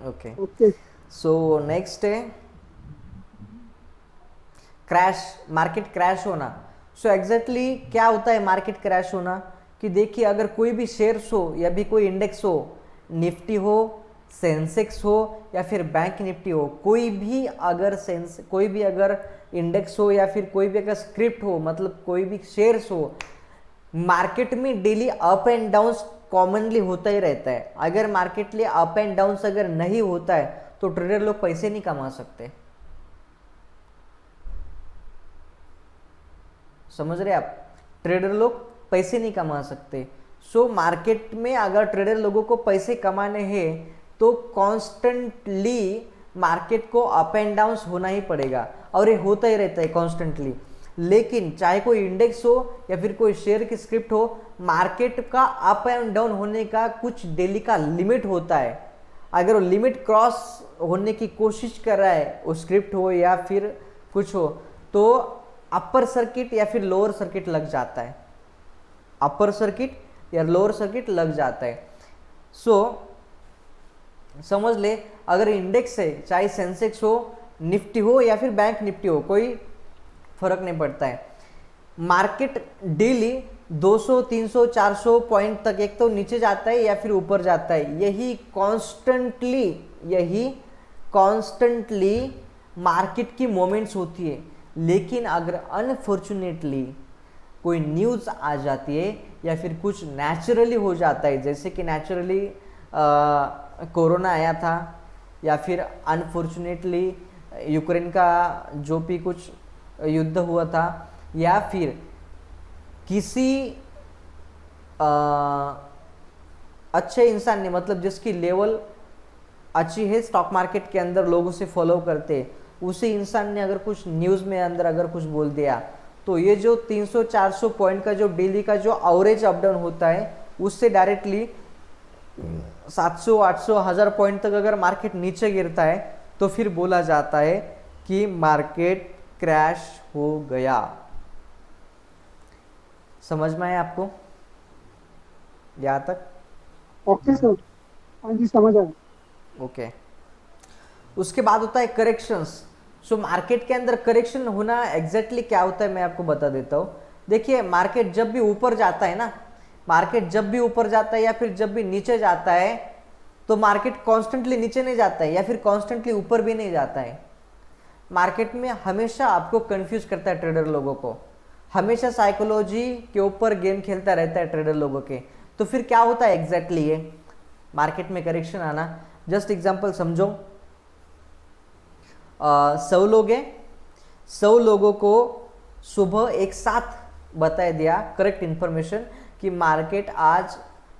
Okay, okay. So next है क्रैश, मार्केट क्रैश होना। सो एग्जैक्टली क्या होता है मार्केट क्रैश होना? कि देखिए, अगर कोई भी शेयर्स हो या भी कोई इंडेक्स हो, निफ्टी हो, सेंसेक्स हो या फिर बैंक निफ्टी हो, कोई भी अगर इंडेक्स हो या फिर कोई भी अगर स्क्रिप्ट हो, मतलब कोई भी शेयर्स हो, मार्केट में daily up end down commonly होता ही रहता है। अगर मार्केट लिए अप एंड डाउन अगर नहीं होता है तो ट्रेडर लोग पैसे नहीं कमा सकते। समझ रहे आप? ट्रेडर लोग पैसे नहीं कमा सकते। सो मार्केट में अगर ट्रेडर लोगों को पैसे कमाने हैं तो कॉन्स्टेंटली मार्केट को अप एंड डाउन होना ही पड़ेगा, और ये होता ही रहता है कॉन्स्टेंटली। लेकिन चाहे कोई इंडेक्स हो या फिर कोई शेयर की स्क्रिप्ट हो, मार्केट का अप एंड डाउन होने का कुछ डेली का लिमिट होता है। अगर वो लिमिट क्रॉस होने की कोशिश कर रहा है, वो स्क्रिप्ट हो या फिर कुछ हो, तो अपर सर्किट या फिर लोअर सर्किट लग जाता है। अपर सर्किट या लोअर सर्किट लग जाता है। सो समझ ले, अगर इंडेक्स है, चाहे सेंसेक्स हो, निफ्टी हो या फिर बैंक निफ्टी हो, कोई फर्क नहीं पड़ता है, मार्केट डेली 200 300 400 पॉइंट तक एक तो नीचे जाता है या फिर ऊपर जाता है। यही कॉन्स्टेंटली मार्केट की मोमेंट्स होती है। लेकिन अगर अनफॉर्चुनेटली कोई न्यूज़ आ जाती है या फिर कुछ नेचुरली हो जाता है, जैसे कि नेचुरली कोरोना आया था, या फिर अनफॉर्चुनेटली यूक्रेन का जो भी कुछ युद्ध हुआ था, या फिर किसी अच्छे इंसान ने, मतलब जिसकी लेवल अच्छी है स्टॉक मार्केट के अंदर, लोगों से फॉलो करते, उसी इंसान ने अगर कुछ न्यूज़ में अंदर अगर कुछ बोल दिया, तो ये जो 300 400 पॉइंट का जो डेली का जो एवरेज अप डाउन होता है, उससे डायरेक्टली 700 800 1000 पॉइंट तक अगर मार्केट नीचे गिरता है तो फिर बोला जाता है कि मार्केट क्रैश हो गया। समझ में आया आपको यहाँ तक? Okay sir. हाँ जी, समझ आया। ओके। उसके बाद होता है करेक्शंस। सो मार्केट के अंदर करेक्शन होना एग्जैक्टली क्या होता है मैं आपको बता देता हूँ। देखिए, मार्केट जब भी ऊपर जाता है ना, मार्केट जब भी ऊपर जाता है या फिर जब भी नीचे जाता है, तो मार्केट कॉन्स्टेंटली नीचे नहीं जाता है या फिर कॉन्स्टेंटली ऊपर भी नहीं जाता है। मार्केट में हमेशा आपको कंफ्यूज करता है ट्रेडर लोगों को, हमेशा साइकोलॉजी के ऊपर गेम खेलता रहता है ट्रेडर लोगों के। तो फिर क्या होता है एग्जैक्टली ये मार्केट में करेक्शन आना? जस्ट एग्जांपल समझो, 100 लोग हैं, 100 लोगों को सुबह एक साथ बता दिया करेक्ट इंफॉर्मेशन कि मार्केट आज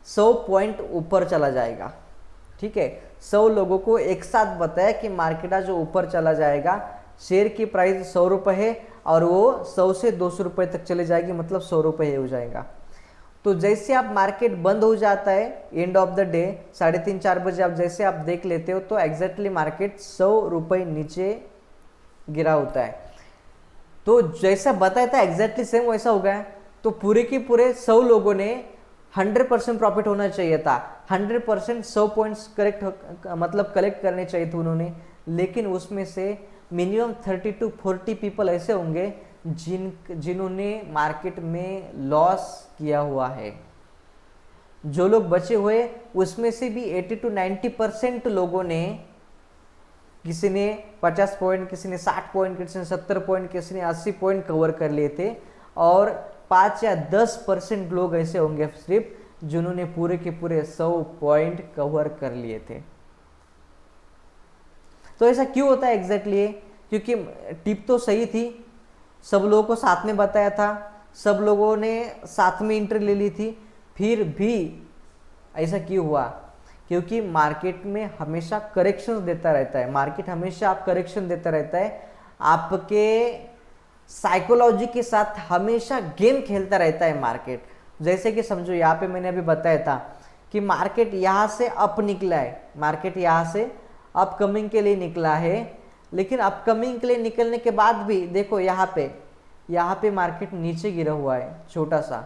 100 पॉइंट ऊपर चला जाएगा। ठीक है, 100 लोगों को एक साथ बताया कि मार्केट आज ऊपर चला जाएगा, शेयर की प्राइस 100 रुपये है और वो 100 से 200 रुपये तक चले जाएगी, मतलब 100 रुपये हो जाएगा। तो जैसे आप मार्केट बंद हो जाता है एंड ऑफ द डे 3:30 4 बजे, आप जैसे आप देख लेते हो तो एग्जैक्टली मार्केट 100 रुपये नीचे गिरा होता है। तो जैसा बताया था एग्जैक्टली सेम वैसा हो गया। तो पूरे के पूरे 100 लोगों ने 100% प्रॉफिट होना चाहिए था, 100% 100 पॉइंट्स करेक्ट मतलब कलेक्ट करने चाहिए थे उन्होंने, लेकिन उसमें से मिनिमम 30 to 40 पीपल ऐसे होंगे जिन्होंने मार्केट में लॉस किया हुआ है। जो लोग बचे हुए उसमें से भी 80 to 90% लोगों ने, किसी ने 50 पॉइंट, किसी ने 60 पॉइंट, किसी ने 70 पॉइंट, किसी ने 80 पॉइंट कवर कर लिए थे, और 5 या 10% लोग ऐसे होंगे सिर्फ जिन्होंने पूरे के पूरे 100 पॉइंट कवर कर लिए थे। तो ऐसा क्यों होता है एग्जैक्टली? क्योंकि टिप तो सही थी, सब लोगों को साथ में बताया था, सब लोगों ने साथ में इंटर ले ली थी, फिर भी ऐसा क्यों हुआ? क्योंकि मार्केट में हमेशा करेक्शंस देता रहता है, मार्केट हमेशा आप करेक्शन देता रहता है, आपके साइकोलॉजी के साथ हमेशा गेम खेलता रहता है मार्केट। जैसे कि समझो यहाँ पे मैंने अभी बताया था कि मार्केट यहाँ से अप निकला है, मार्केट यहाँ से अपकमिंग के लिए निकला है, लेकिन अपकमिंग के लिए निकलने के बाद भी देखो यहाँ पे मार्केट नीचे गिरा हुआ है छोटा सा।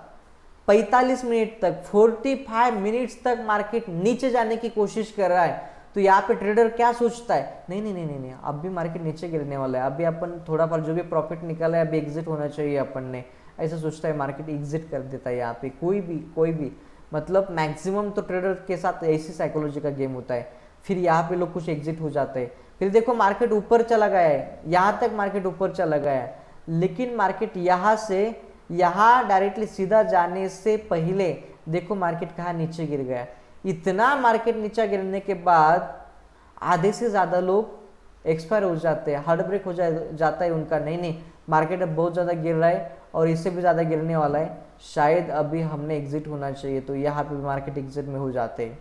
45 मिनट तक, 45 मिनट्स तक मार्केट नीचे जाने की कोशिश कर रहा है। तो यहाँ पे ट्रेडर क्या सोचता है? नहीं नहीं नहीं नहीं नहीं, अब भी मार्केट नीचे गिरने वाला है, अभी अपन थोड़ा पर जो भी प्रॉफिट निकाला है अभी एग्जिट होना चाहिए अपन ने, ऐसा सोचता है, मार्केट एग्जिट कर देता है। यहाँ पे कोई भी मतलब मैक्सिमम तो ट्रेडर के साथ ऐसी साइकोलॉजी का गेम होता है। फिर यहाँ पे लोग कुछ एग्जिट हो जाते हैं, फिर देखो मार्केट ऊपर चला गया है, यहाँ तक मार्केट ऊपर चला गया है, लेकिन मार्केट यहाँ से यहाँ डायरेक्टली सीधा जाने से पहले देखो मार्केट कहाँ नीचे गिर गया। इतना मार्केट नीचे गिरने के बाद आधे से ज़्यादा लोग एक्सपायर हो जाते हैं, हार्ड ब्रेक हो जाता है उनका, नहीं नहीं मार्केट अब बहुत ज़्यादा गिर रहा है और इससे भी ज़्यादा गिरने वाला है, शायद अभी हमने एग्जिट होना चाहिए, तो यहाँ पे मार्केट एग्जिट में हो जाते हैं।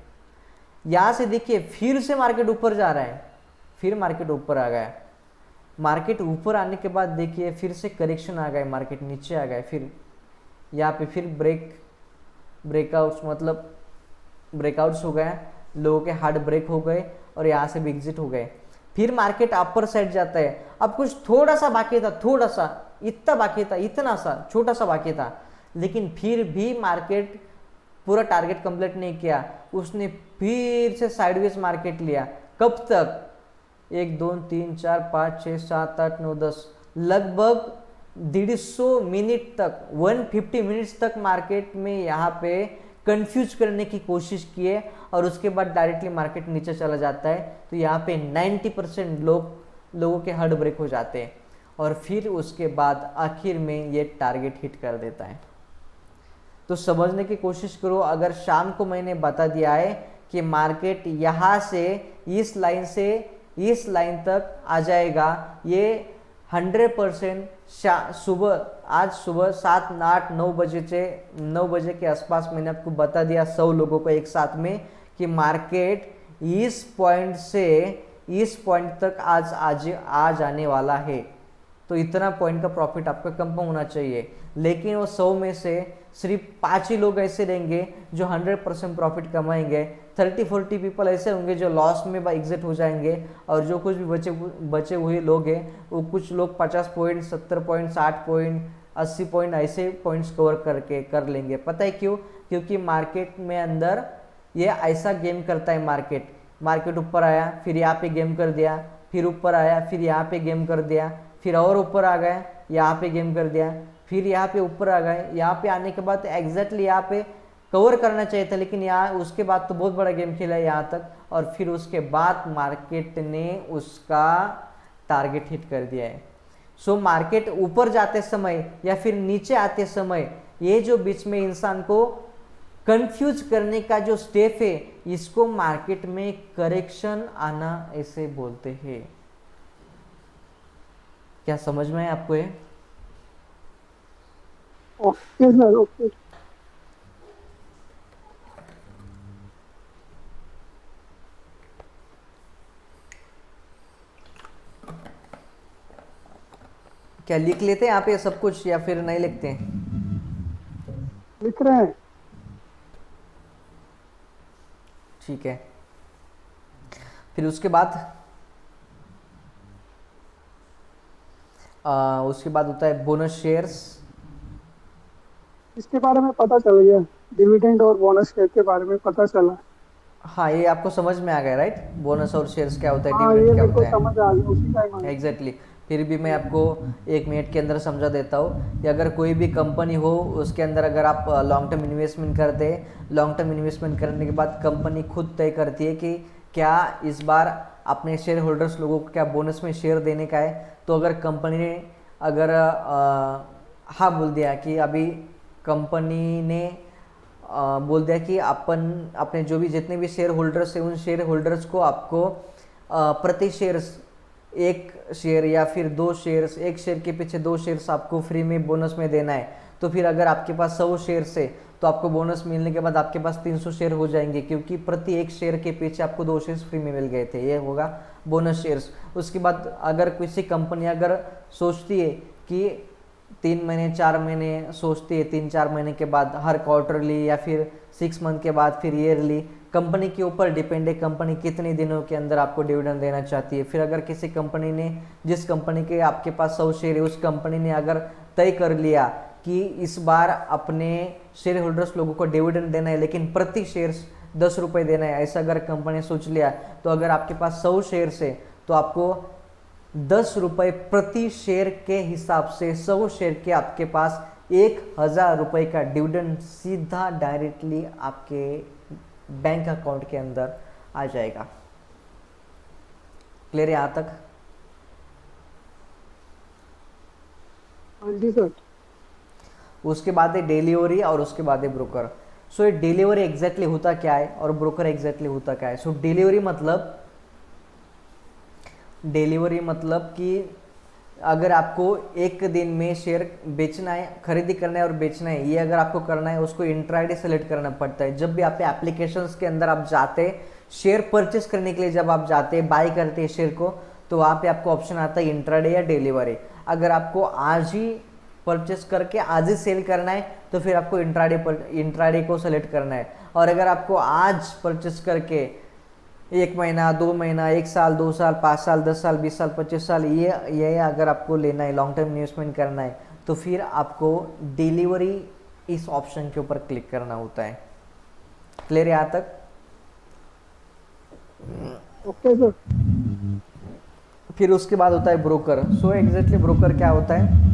यहाँ से देखिए फिर से मार्केट ऊपर जा रहा है, फिर मार्केट ऊपर आ गया, मार्केट ऊपर आने के बाद देखिए फिर से करेक्शन आ गया, मार्केट नीचे आ गया, फिर यहाँ पे फिर ब्रेकआउट्स मतलब ब्रेकआउट्स हो गया, लोगों के हार्ड ब्रेक हो गए और यहाँ से भी एग्जिट हो गए। फिर मार्केट अपर साइड जाता है, अब कुछ थोड़ा सा बाकी था, थोड़ा सा इतना बाकी था, इतना सा छोटा सा बाकी था, लेकिन फिर भी मार्केट पूरा टारगेट कंप्लीट नहीं किया, उसने फिर से साइडवेज मार्केट लिया। कब तक? 1 2 3 4 5 6 7 8 9 10 लगभग 150 मिनट तक, 150 मिनट्स तक मार्केट में यहाँ पे कंफ्यूज करने की कोशिश किए और उसके बाद डायरेक्टली मार्केट नीचे चला जाता है। तो यहाँ पे 90% लोगों के हार्ड ब्रेक हो जाते हैं और फिर उसके बाद आखिर में ये टारगेट हिट कर देता है। तो समझने की कोशिश करो, अगर शाम को मैंने बता दिया है कि मार्केट यहाँ से इस लाइन से इस लाइन तक आ जाएगा, ये 100% सुबह, आज सुबह 7 8 9 बजे के आसपास मैंने आपको बता दिया 100 लोगों को एक साथ में कि मार्केट इस पॉइंट से इस पॉइंट तक आज जाने वाला है। तो इतना पॉइंट का प्रॉफिट आपका कम होना चाहिए, लेकिन वो 100 में से सिर्फ 5 ही लोग ऐसे रहेंगे जो 100% प्रॉफिट कमाएंगे, 30-40 पीपल ऐसे होंगे जो लॉस में एग्जिट हो जाएंगे, और जो कुछ भी बचे हुए लोग हैं वो कुछ लोग 50 पॉइंट, 70 पॉइंट, 60 पॉइंट, 80 पॉइंट ऐसे पॉइंट्स कवर कर लेंगे। पता है क्यों? क्योंकि मार्केट में अंदर ये ऐसा गेम करता है, मार्केट ऊपर आया फिर यहाँ पे गेम कर दिया, फिर ऊपर आया फिर यहाँ पे गेम कर दिया, फिर और ऊपर आ गया यहाँ पे गेम कर दिया, फिर यहाँ पे ऊपर आ गए, यहाँ पे आने के बाद एग्जैक्टली यहाँ पे कवर करना चाहिए था, लेकिन यहाँ उसके बाद तो बहुत बड़ा गेम खेला है यहाँ तक, और फिर उसके बाद मार्केट ने उसका टारगेट हिट कर दिया है। सो मार्केट ऊपर जाते समय या फिर नीचे आते समय ये जो बीच में इंसान को कंफ्यूज करने का जो स्टेप है, इसको मार्केट में करेक्शन आना ऐसे बोलते हैं। क्या समझ में है आपको ये? Okay sir, okay. क्या लिख लेते हैं आप ये सब कुछ या फिर नहीं लिखते हैं? लिख रहे हैं। ठीक है, फिर उसके बाद होता है बोनस शेयर्स। इसके बारे में पता चल गया, डिविडेंड और बोनस शेयर के बारे में पता चला। हाँ, ये आपको समझ में आ गया राइट, बोनस और शेयर्स क्या होता है, हाँ, ये डिविडेंड क्या मेरे को होता है। समझ आ गया, उसी का ही मालूम था। एग्जैक्टली फिर भी मैं आपको 1 मिनट के अंदर समझा देता हूँ कि अगर कोई भी कंपनी हो उसके अंदर अगर आप लॉन्ग टर्म इन्वेस्टमेंट करते हैं, लॉन्ग टर्म इन्वेस्टमेंट करने के बाद कंपनी खुद तय करती है कि क्या इस बार अपने शेयर होल्डर्स लोगों को क्या बोनस में शेयर देने का है। तो अगर कंपनी ने अगर हाँ बोल दिया कि अभी कंपनी ने बोल दिया कि अपन अपने जो भी जितने भी शेयर होल्डर्स हैं उन शेयर होल्डर्स को आपको प्रति शेयर्स 1 शेयर या फिर 2 शेयर्स, 1 शेयर के पीछे 2 शेयर्स आपको फ्री में बोनस में देना है। तो फिर अगर आपके पास 100 शेयर्स है तो आपको बोनस मिलने के बाद आपके पास 300 शेयर हो जाएंगे, क्योंकि प्रति 1 शेयर के पीछे आपको 2 शेयर्स फ्री में मिल गए थे। ये होगा बोनस शेयर्स। उसके बाद अगर किसी कंपनी अगर सोचती है कि 3 महीने 4 महीने सोचती है, 3-4 महीने के बाद हर क्वार्टरली या फिर 6 मंथ के बाद फिर ईयरली, कंपनी के ऊपर डिपेंड है कंपनी कितने दिनों के अंदर आपको डिविडेंड देना चाहती है। फिर अगर किसी कंपनी ने, जिस कंपनी के आपके पास 100 शेयर है, उस कंपनी ने अगर तय कर लिया कि इस बार अपने शेयर होल्डर्स लोगों को डिविडेंड देना है लेकिन प्रति शेयर 10 रुपये देना है, ऐसा अगर कंपनी ने सोच लिया, तो अगर आपके पास 100 शेयर्स है तो आपको 10 रुपये प्रति शेयर के हिसाब से 100 शेयर के आपके पास 1,000 रुपये का डिविडेंड सीधा डायरेक्टली आपके बैंक अकाउंट के अंदर आ जाएगा। क्लियर है यहाँ तक? हाँ जी सर। उसके बाद है डिलीवरी और उसके बाद है ब्रोकर। सो ये डिलीवरी एग्जैक्टली होता क्या है और ब्रोकर एग्जैक्टली होता क्या है। सो डिलीवरी मतलब कि अगर आपको एक दिन में शेयर बेचना है, खरीदी करना है और बेचना है, ये अगर आपको करना है उसको इंट्राडे सेलेक्ट करना पड़ता है। जब भी आप एप्लीकेशंस के अंदर आप जाते हैं शेयर परचेस करने के लिए, जब आप जाते हैं बाय करते हैं शेयर को, तो वहाँ पे आपको ऑप्शन आता है इंट्राडे या डिलीवरी। अगर आपको आज ही परचेस करके आज ही सेल करना है तो फिर आपको इंट्राडे को सेलेक्ट करना है। और अगर आपको आज परचेस करके 1 महीना 2 महीना 1 साल 2 साल 5 साल 10 साल 20 साल 25 साल ये अगर आपको लेना है, लॉन्ग टर्म इन्वेस्टमेंट करना है, तो फिर आपको डिलीवरी इस ऑप्शन के ऊपर क्लिक करना होता है। क्लियर है यहाँ तक? Okay sir. फिर उसके बाद होता है ब्रोकर। सो एग्जैक्टली ब्रोकर क्या होता है?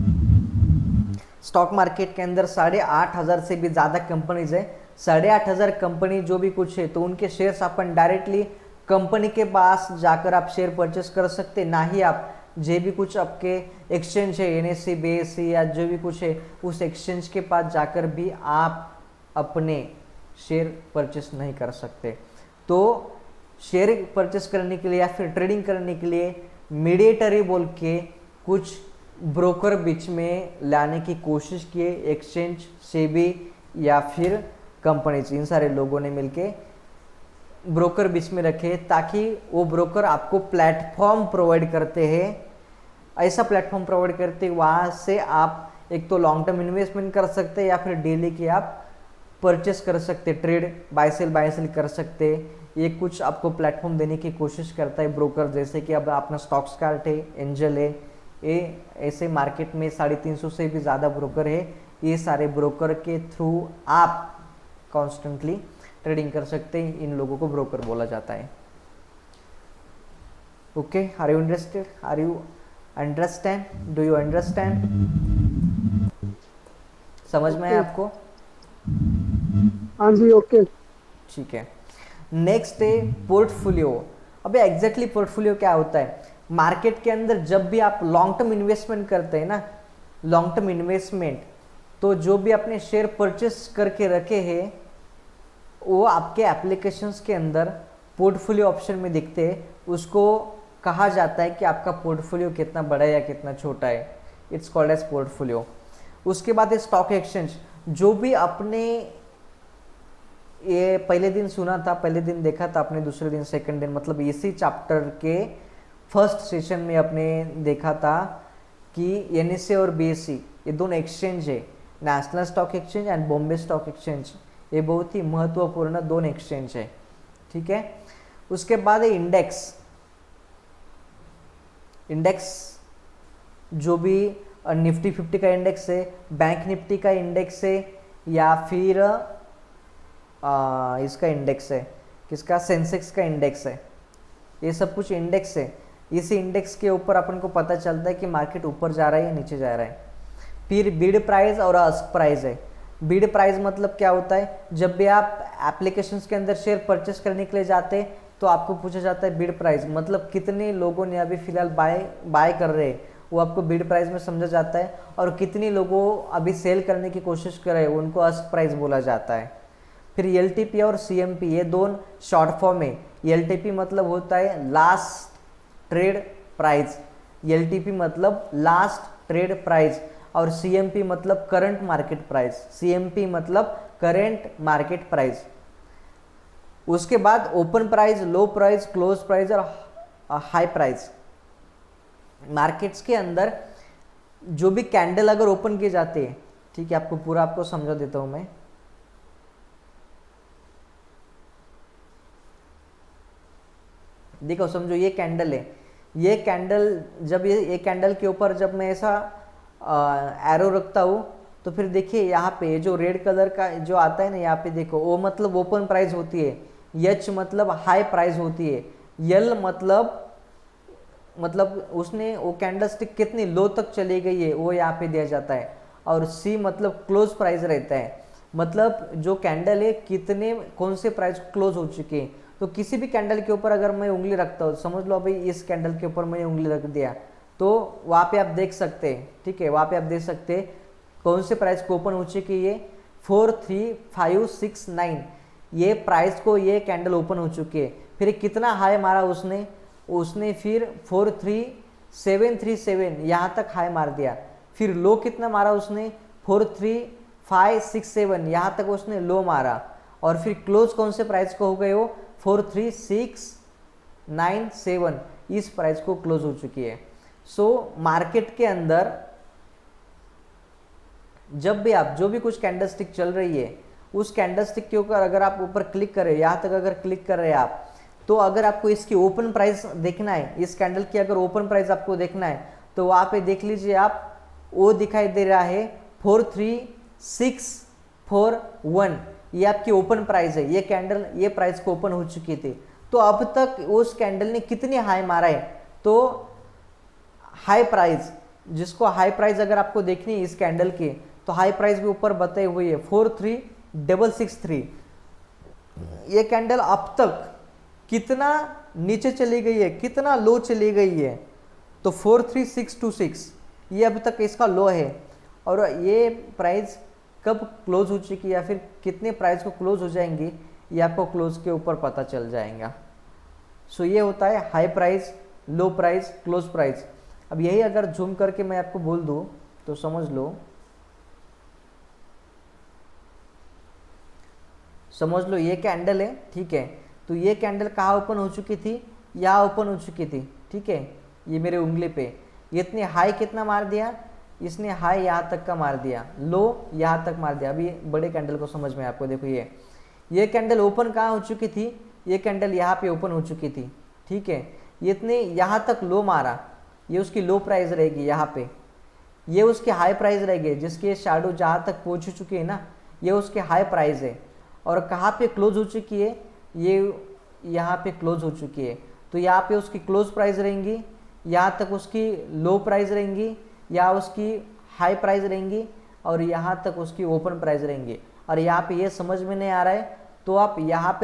स्टॉक मार्केट के अंदर 8,500 से भी ज़्यादा कंपनीज है। 8,500 कंपनी जो भी कुछ है तो उनके शेयर्स अपन डायरेक्टली कंपनी के पास जाकर आप शेयर परचेस कर सकते, ना ही आप जो भी कुछ आपके एक्सचेंज है NSE BSE या जो भी कुछ है उस एक्सचेंज के पास जाकर भी आप अपने शेयर परचेस नहीं कर सकते। तो शेयर परचेस करने के लिए या फिर ट्रेडिंग करने के लिए मीडिएटरी बोल के कुछ ब्रोकर बीच में लाने की कोशिश किए, एक्सचेंज सेबी या फिर कंपनीज, इन सारे लोगों ने मिलके ब्रोकर बीच में रखे ताकि वो ब्रोकर आपको प्लेटफॉर्म प्रोवाइड करते हैं। ऐसा प्लेटफॉर्म प्रोवाइड करते हैं वहाँ से आप एक तो लॉन्ग टर्म इन्वेस्टमेंट कर सकते हैं या फिर डेली के आप परचेस कर सकते, ट्रेड बाय सेल कर सकते। ये कुछ आपको प्लेटफॉर्म देने की कोशिश करता है ब्रोकर, जैसे कि अब अपना स्टॉक्स कार्ट है, एंजल है, ये ऐसे मार्केट में 350 से भी ज़्यादा ब्रोकर है। ये सारे ब्रोकर के थ्रू आप कॉन्स्टेंटली ट्रेडिंग कर सकते हैं। इन लोगों को ब्रोकर बोला जाता है। Okay, are you interested? Are you understand? Do you understand? समझ में है आपको? हाँ जी ओके। ठीक है। नेक्स्ट है पोर्टफोलियो। अबे एग्जैक्टली पोर्टफोलियो क्या होता है? मार्केट के अंदर जब भी आप लॉन्ग टर्म इन्वेस्टमेंट करते हैं ना, लॉन्ग टर्म इन्वेस्टमेंट, तो जो भी आपने शेयर परचेस करके रखे हैं वो आपके एप्लीकेशंस के अंदर पोर्टफोलियो ऑप्शन में दिखते हैं। उसको कहा जाता है कि आपका पोर्टफोलियो कितना बड़ा है या कितना छोटा है। It's called as portfolio. उसके बाद है स्टॉक एक्सचेंज। जो भी आपने ये पहले दिन सुना था, पहले दिन देखा था आपने, दूसरे दिन सेकंड दिन, मतलब इसी चैप्टर के फर्स्ट सेशन में आपने देखा था कि NSE और BSE ये दोनों एक्सचेंज है, national stock exchange end Bombay stock exchange. ये बहुत ही महत्वपूर्ण दोनों एक्सचेंज है, ठीक है। उसके बाद है इंडेक्स। इंडेक्स जो भी निफ्टी 50 का इंडेक्स है, बैंक निफ्टी का इंडेक्स है, या फिर इसका इंडेक्स है किसका, सेंसेक्स का इंडेक्स है। ये सब कुछ इंडेक्स है, इसी इंडेक्स के ऊपर अपन को पता चलता है कि मार्केट ऊपर जा रहा है या नीचे जा रहा है। फिर बिड प्राइस और आस्क प्राइस है। बिड प्राइस मतलब क्या होता है, जब भी आप एप्लीकेशंस के अंदर शेयर परचेस करने के लिए जाते हैं तो आपको पूछा जाता है बिड प्राइस, मतलब कितने लोगों ने अभी फिलहाल बाय कर रहे हैं, वो आपको बिड प्राइस में समझा जाता है। और कितने लोगों अभी सेल करने की कोशिश कर रहे हैं उनको आस्क प्राइस बोला जाता है। फिर एलटीपी और सीएमपी, ये दोनों शॉर्ट फॉर्म है। एलटीपी मतलब होता है लास्ट ट्रेड प्राइस, एलटीपी मतलब लास्ट ट्रेड प्राइस, और सीएमपी मतलब करंट मार्केट प्राइस, सीएमपी मतलब करंट मार्केट प्राइस। उसके बाद open price, low price, close price और हाई प्राइस। मार्केट्स के अंदर जो भी कैंडल अगर ओपन किए जाते हैं, ठीक है, आपको पूरा आपको समझा देता हूं मैं। देखो समझो ये कैंडल है, ये कैंडल जब ये कैंडल के ऊपर जब मैं ऐसा एरो रखता हूँ तो फिर देखिए यहाँ पे जो रेड कलर का जो आता है ना, यहाँ पे देखो ओ मतलब ओपन प्राइस होती है, एच मतलब हाई प्राइस होती है, यल मतलब उसने वो कैंडल स्टिक कितनी लो तक चली गई है वो यहाँ पे दिया जाता है, और सी मतलब क्लोज प्राइस रहता है, मतलब जो कैंडल है कितने कौन से प्राइस क्लोज हो चुके हैं। तो किसी भी कैंडल के ऊपर अगर मैं उंगली रखता हूँ, समझ लो अभी इस कैंडल के ऊपर मैंने उंगली रख दिया, तो वहाँ पे आप देख सकते हैं, ठीक है, वहाँ पे आप देख सकते हैं कौन से प्राइस को ओपन हो चुकी है, 43569 ये प्राइस को ये कैंडल ओपन हो चुकी है। फिर कितना हाई मारा उसने फिर 43737 यहाँ तक हाई मार दिया। फिर लो कितना मारा उसने, 43567 यहाँ तक उसने लो मारा, और फिर क्लोज कौन से प्राइस को हो गए हो, 43697 इस प्राइस को क्लोज हो चुकी है। सो मार्केट के अंदर जब भी आप जो भी कुछ कैंडल स्टिक चल रही है, उस कैंडल स्टिक के ऊपर अगर आप ऊपर क्लिक करें, यहाँ तक अगर क्लिक कर रहे हैं आप, तो अगर आपको इसकी ओपन प्राइस देखना है, इस कैंडल की अगर ओपन प्राइस आपको देखना है तो वहाँ पे देख लीजिए आप, वो दिखाई दे रहा है 43641, ये आपकी ओपन प्राइस है। ये कैंडल ये प्राइस को ओपन हो चुकी थी, तो अब तक उस कैंडल ने कितने हाई मारा है, तो हाई प्राइस, जिसको हाई प्राइस अगर आपको देखनी है इस कैंडल की, तो हाई प्राइस भी ऊपर बताई हुई है 43663। ये कैंडल अब तक कितना नीचे चली गई है, कितना लो चली गई है, तो 43626 ये अभी तक इसका लो है। और ये प्राइस कब क्लोज हो चुकी है या फिर कितने प्राइस को क्लोज हो जाएंगी, ये आपको क्लोज के ऊपर पता चल जाएगा। सो ये होता है high price, low price, close price. अब यही अगर जूम करके मैं आपको बोल दूं तो समझ लो ये कैंडल है, ठीक है, तो ये कैंडल कहाँ ओपन हो चुकी थी, यहाँ ओपन हो चुकी थी, ठीक है, ये मेरे उंगली पे। इतने हाई कितना मार दिया इसने, हाई यहाँ तक का मार दिया, लो यहाँ तक मार दिया। अभी बड़े कैंडल को समझ में आपको देखो, ये कैंडल ओपन कहाँ हो चुकी थी, ये कैंडल यहाँ पे ओपन हो चुकी थी, ठीक है, इतने यहाँ तक लो मारा, ये उसकी लो प्राइस रहेगी यहाँ पे, ये उसकी हाई प्राइस रहेगी, जिसकी शैडो जहाँ तक पहुँच चुकी है ना, ये उसकी हाई प्राइस है। और कहाँ पे क्लोज हो चुकी है, ये यहाँ पे क्लोज हो चुकी है, तो यहाँ पे उसकी क्लोज प्राइस रहेंगी, यहाँ तक उसकी लो प्राइस रहेंगी, या उसकी हाई प्राइस रहेंगी, और यहाँ तक उसकी ओपन प्राइस रहेंगी। और यहाँ पे ये समझ में नहीं आ रहा है तो आप यहाँ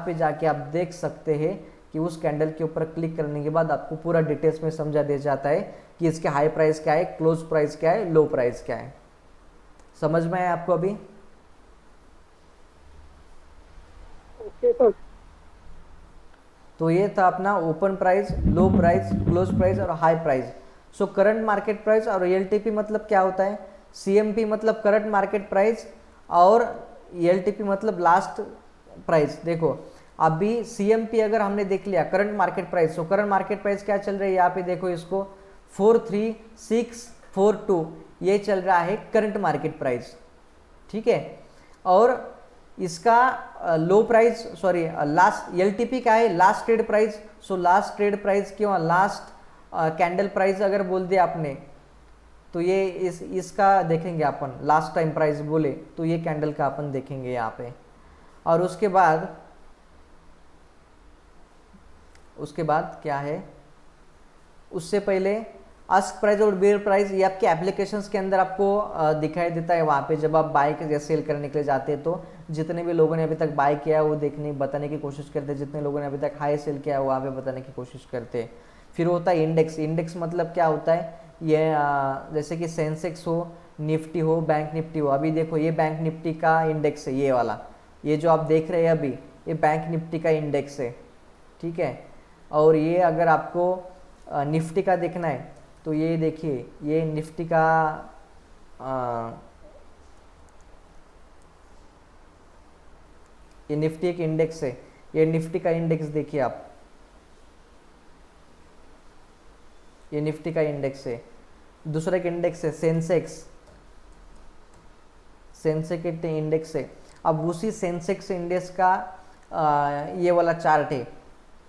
पे जाके आप देख सकते हैं कि उस कैंडल के ऊपर क्लिक करने के बाद आपको पूरा डिटेल्स में समझा दिया जाता है कि इसके हाई प्राइस क्या है, क्लोज प्राइस क्या है, लो प्राइस क्या है। समझ में आया आपको अभी? Okay sir. तो ये था अपना open price, low price, close price और high price. So current market price और एलटीपी मतलब क्या होता है, सीएमपी मतलब करंट मार्केट प्राइस और एलटीपी मतलब लास्ट प्राइस। देखो अभी सीएमपी अगर हमने देख लिया करंट मार्केट प्राइस, तो करंट मार्केट प्राइस क्या चल रही है, यहाँ पे देखो इसको 43642 ये चल रहा है करंट मार्केट प्राइस, ठीक है। और इसका low price sorry last LTP क्या है, last trade price. So last trade price किंवा लास्ट कैंडल प्राइस अगर बोल दिया आपने तो ये इसका देखेंगे अपन, लास्ट टाइम प्राइस बोले तो ये कैंडल का अपन देखेंगे यहाँ पे। और उसके बाद उसके बाद क्या है, उससे पहले आस्क प्राइस और बिड प्राइस ये आपके एप्लीकेशंस के अंदर आपको दिखाई देता है। वहाँ पे जब आप बाय या सेल करने के लिए जाते हैं तो जितने भी लोगों ने अभी तक बाय किया है वो देखने बताने की कोशिश करते हैं, जितने लोगों ने अभी तक हाई सेल किया है वहाँ पे बताने की कोशिश करते हैं। फिर होता है इंडेक्स। इंडेक्स मतलब क्या होता है, ये जैसे कि सेंसेक्स हो, निफ्टी हो, बैंक निफ्टी हो। अभी देखो ये बैंक निफ्टी का इंडेक्स है, ये वाला, ये जो आप देख रहे हैं अभी, ये बैंक निफ्टी का इंडेक्स है, ठीक है। और ये अगर आपको निफ्टी का देखना है तो ये देखिए, ये निफ्टी का ये निफ्टी एक इंडेक्स है, ये निफ्टी का इंडेक्स देखिए आप, ये निफ्टी का इंडेक्स है। दूसरा एक इंडेक्स है सेंसेक्स, सेंसेक्स इंडेक्स है। अब उसी सेंसेक्स इंडेक्स का ये वाला चार्ट है।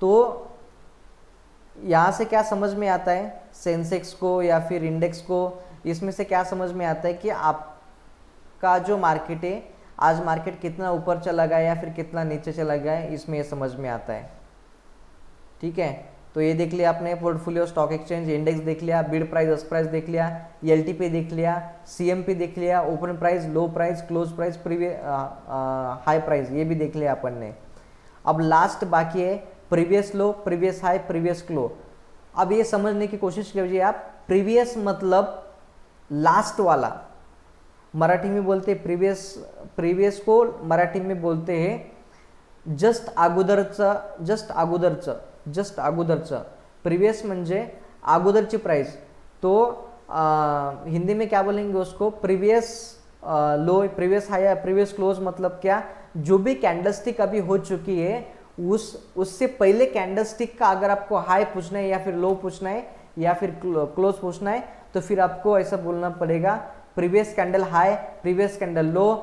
तो यहाँ से क्या समझ में आता है, सेंसेक्स को या फिर इंडेक्स को, इसमें से क्या समझ में आता है कि आपका जो मार्केट है आज मार्केट कितना ऊपर चला गया या फिर कितना नीचे चला गया है, इसमें ये समझ में आता है, ठीक है। तो ये देख लिया आपने, पोर्टफोलियो, स्टॉक एक्सचेंज, इंडेक्स देख लिया, बिड प्राइस, आस्क प्राइस देख लिया, एलटीपी देख लिया, सीएमपी देख लिया, open price, low price, close price, high price, ये भी देख लिया अपन ने। अब लास्ट बाकी है प्रीवियस लो, प्रीवियस हाई, प्रीवियस क्लो। अब ये समझने की कोशिश कीजिए आप, प्रीवियस मतलब लास्ट वाला, मराठी में बोलते हैं प्रीवियस, प्रीवियस को मराठी में बोलते हैं जस्ट अगोदरचं, जस्ट अगोदरचं, जस्ट अगोदरचं। प्रीवियस म्हणजे अगोदरची प्राइस, तो हिंदी में क्या बोलेंगे उसको, प्रीवियस लो, प्रीवियस हाई, प्रीवियस क्लोज। मतलब क्या, जो भी कैंडलस्टिक अभी हो चुकी है उससे पहले कैंडलस्टिक का अगर आपको हाई पूछना है या फिर लो पूछना है या फिर क्लोज पूछना है तो फिर आपको ऐसा बोलना पड़ेगा प्रीवियस कैंडल हाई, प्रीवियस कैंडल लो।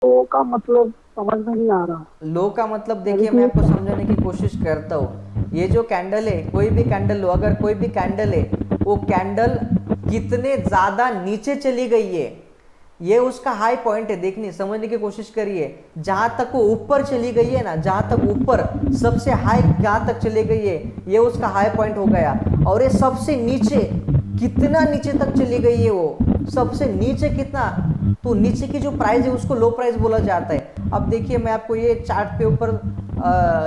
तो का मतलब समझ में नहीं आ रहा। लो का मतलब देखिए, मैं आपको समझाने की कोशिश करता हूँ। ये जो कैंडल है, कोई भी कैंडल लो, अगर कोई भी कैंडल है, वो कैंडल कितने ज्यादा नीचे चली गई है, ये उसका हाई पॉइंट है। देखने समझने की कोशिश करिए, जहां तक वो ऊपर चली गई है ना, जहां तक ऊपर सबसे हाई जहां तक चली गई है, ये उसका हाई पॉइंट हो गया। और ये सबसे नीचे कितना नीचे तक चली गई है, वो सबसे नीचे कितना, तो नीचे की जो प्राइस है उसको लो प्राइस बोला जाता है। अब देखिए मैं आपको ये चार्ट पे ऊपर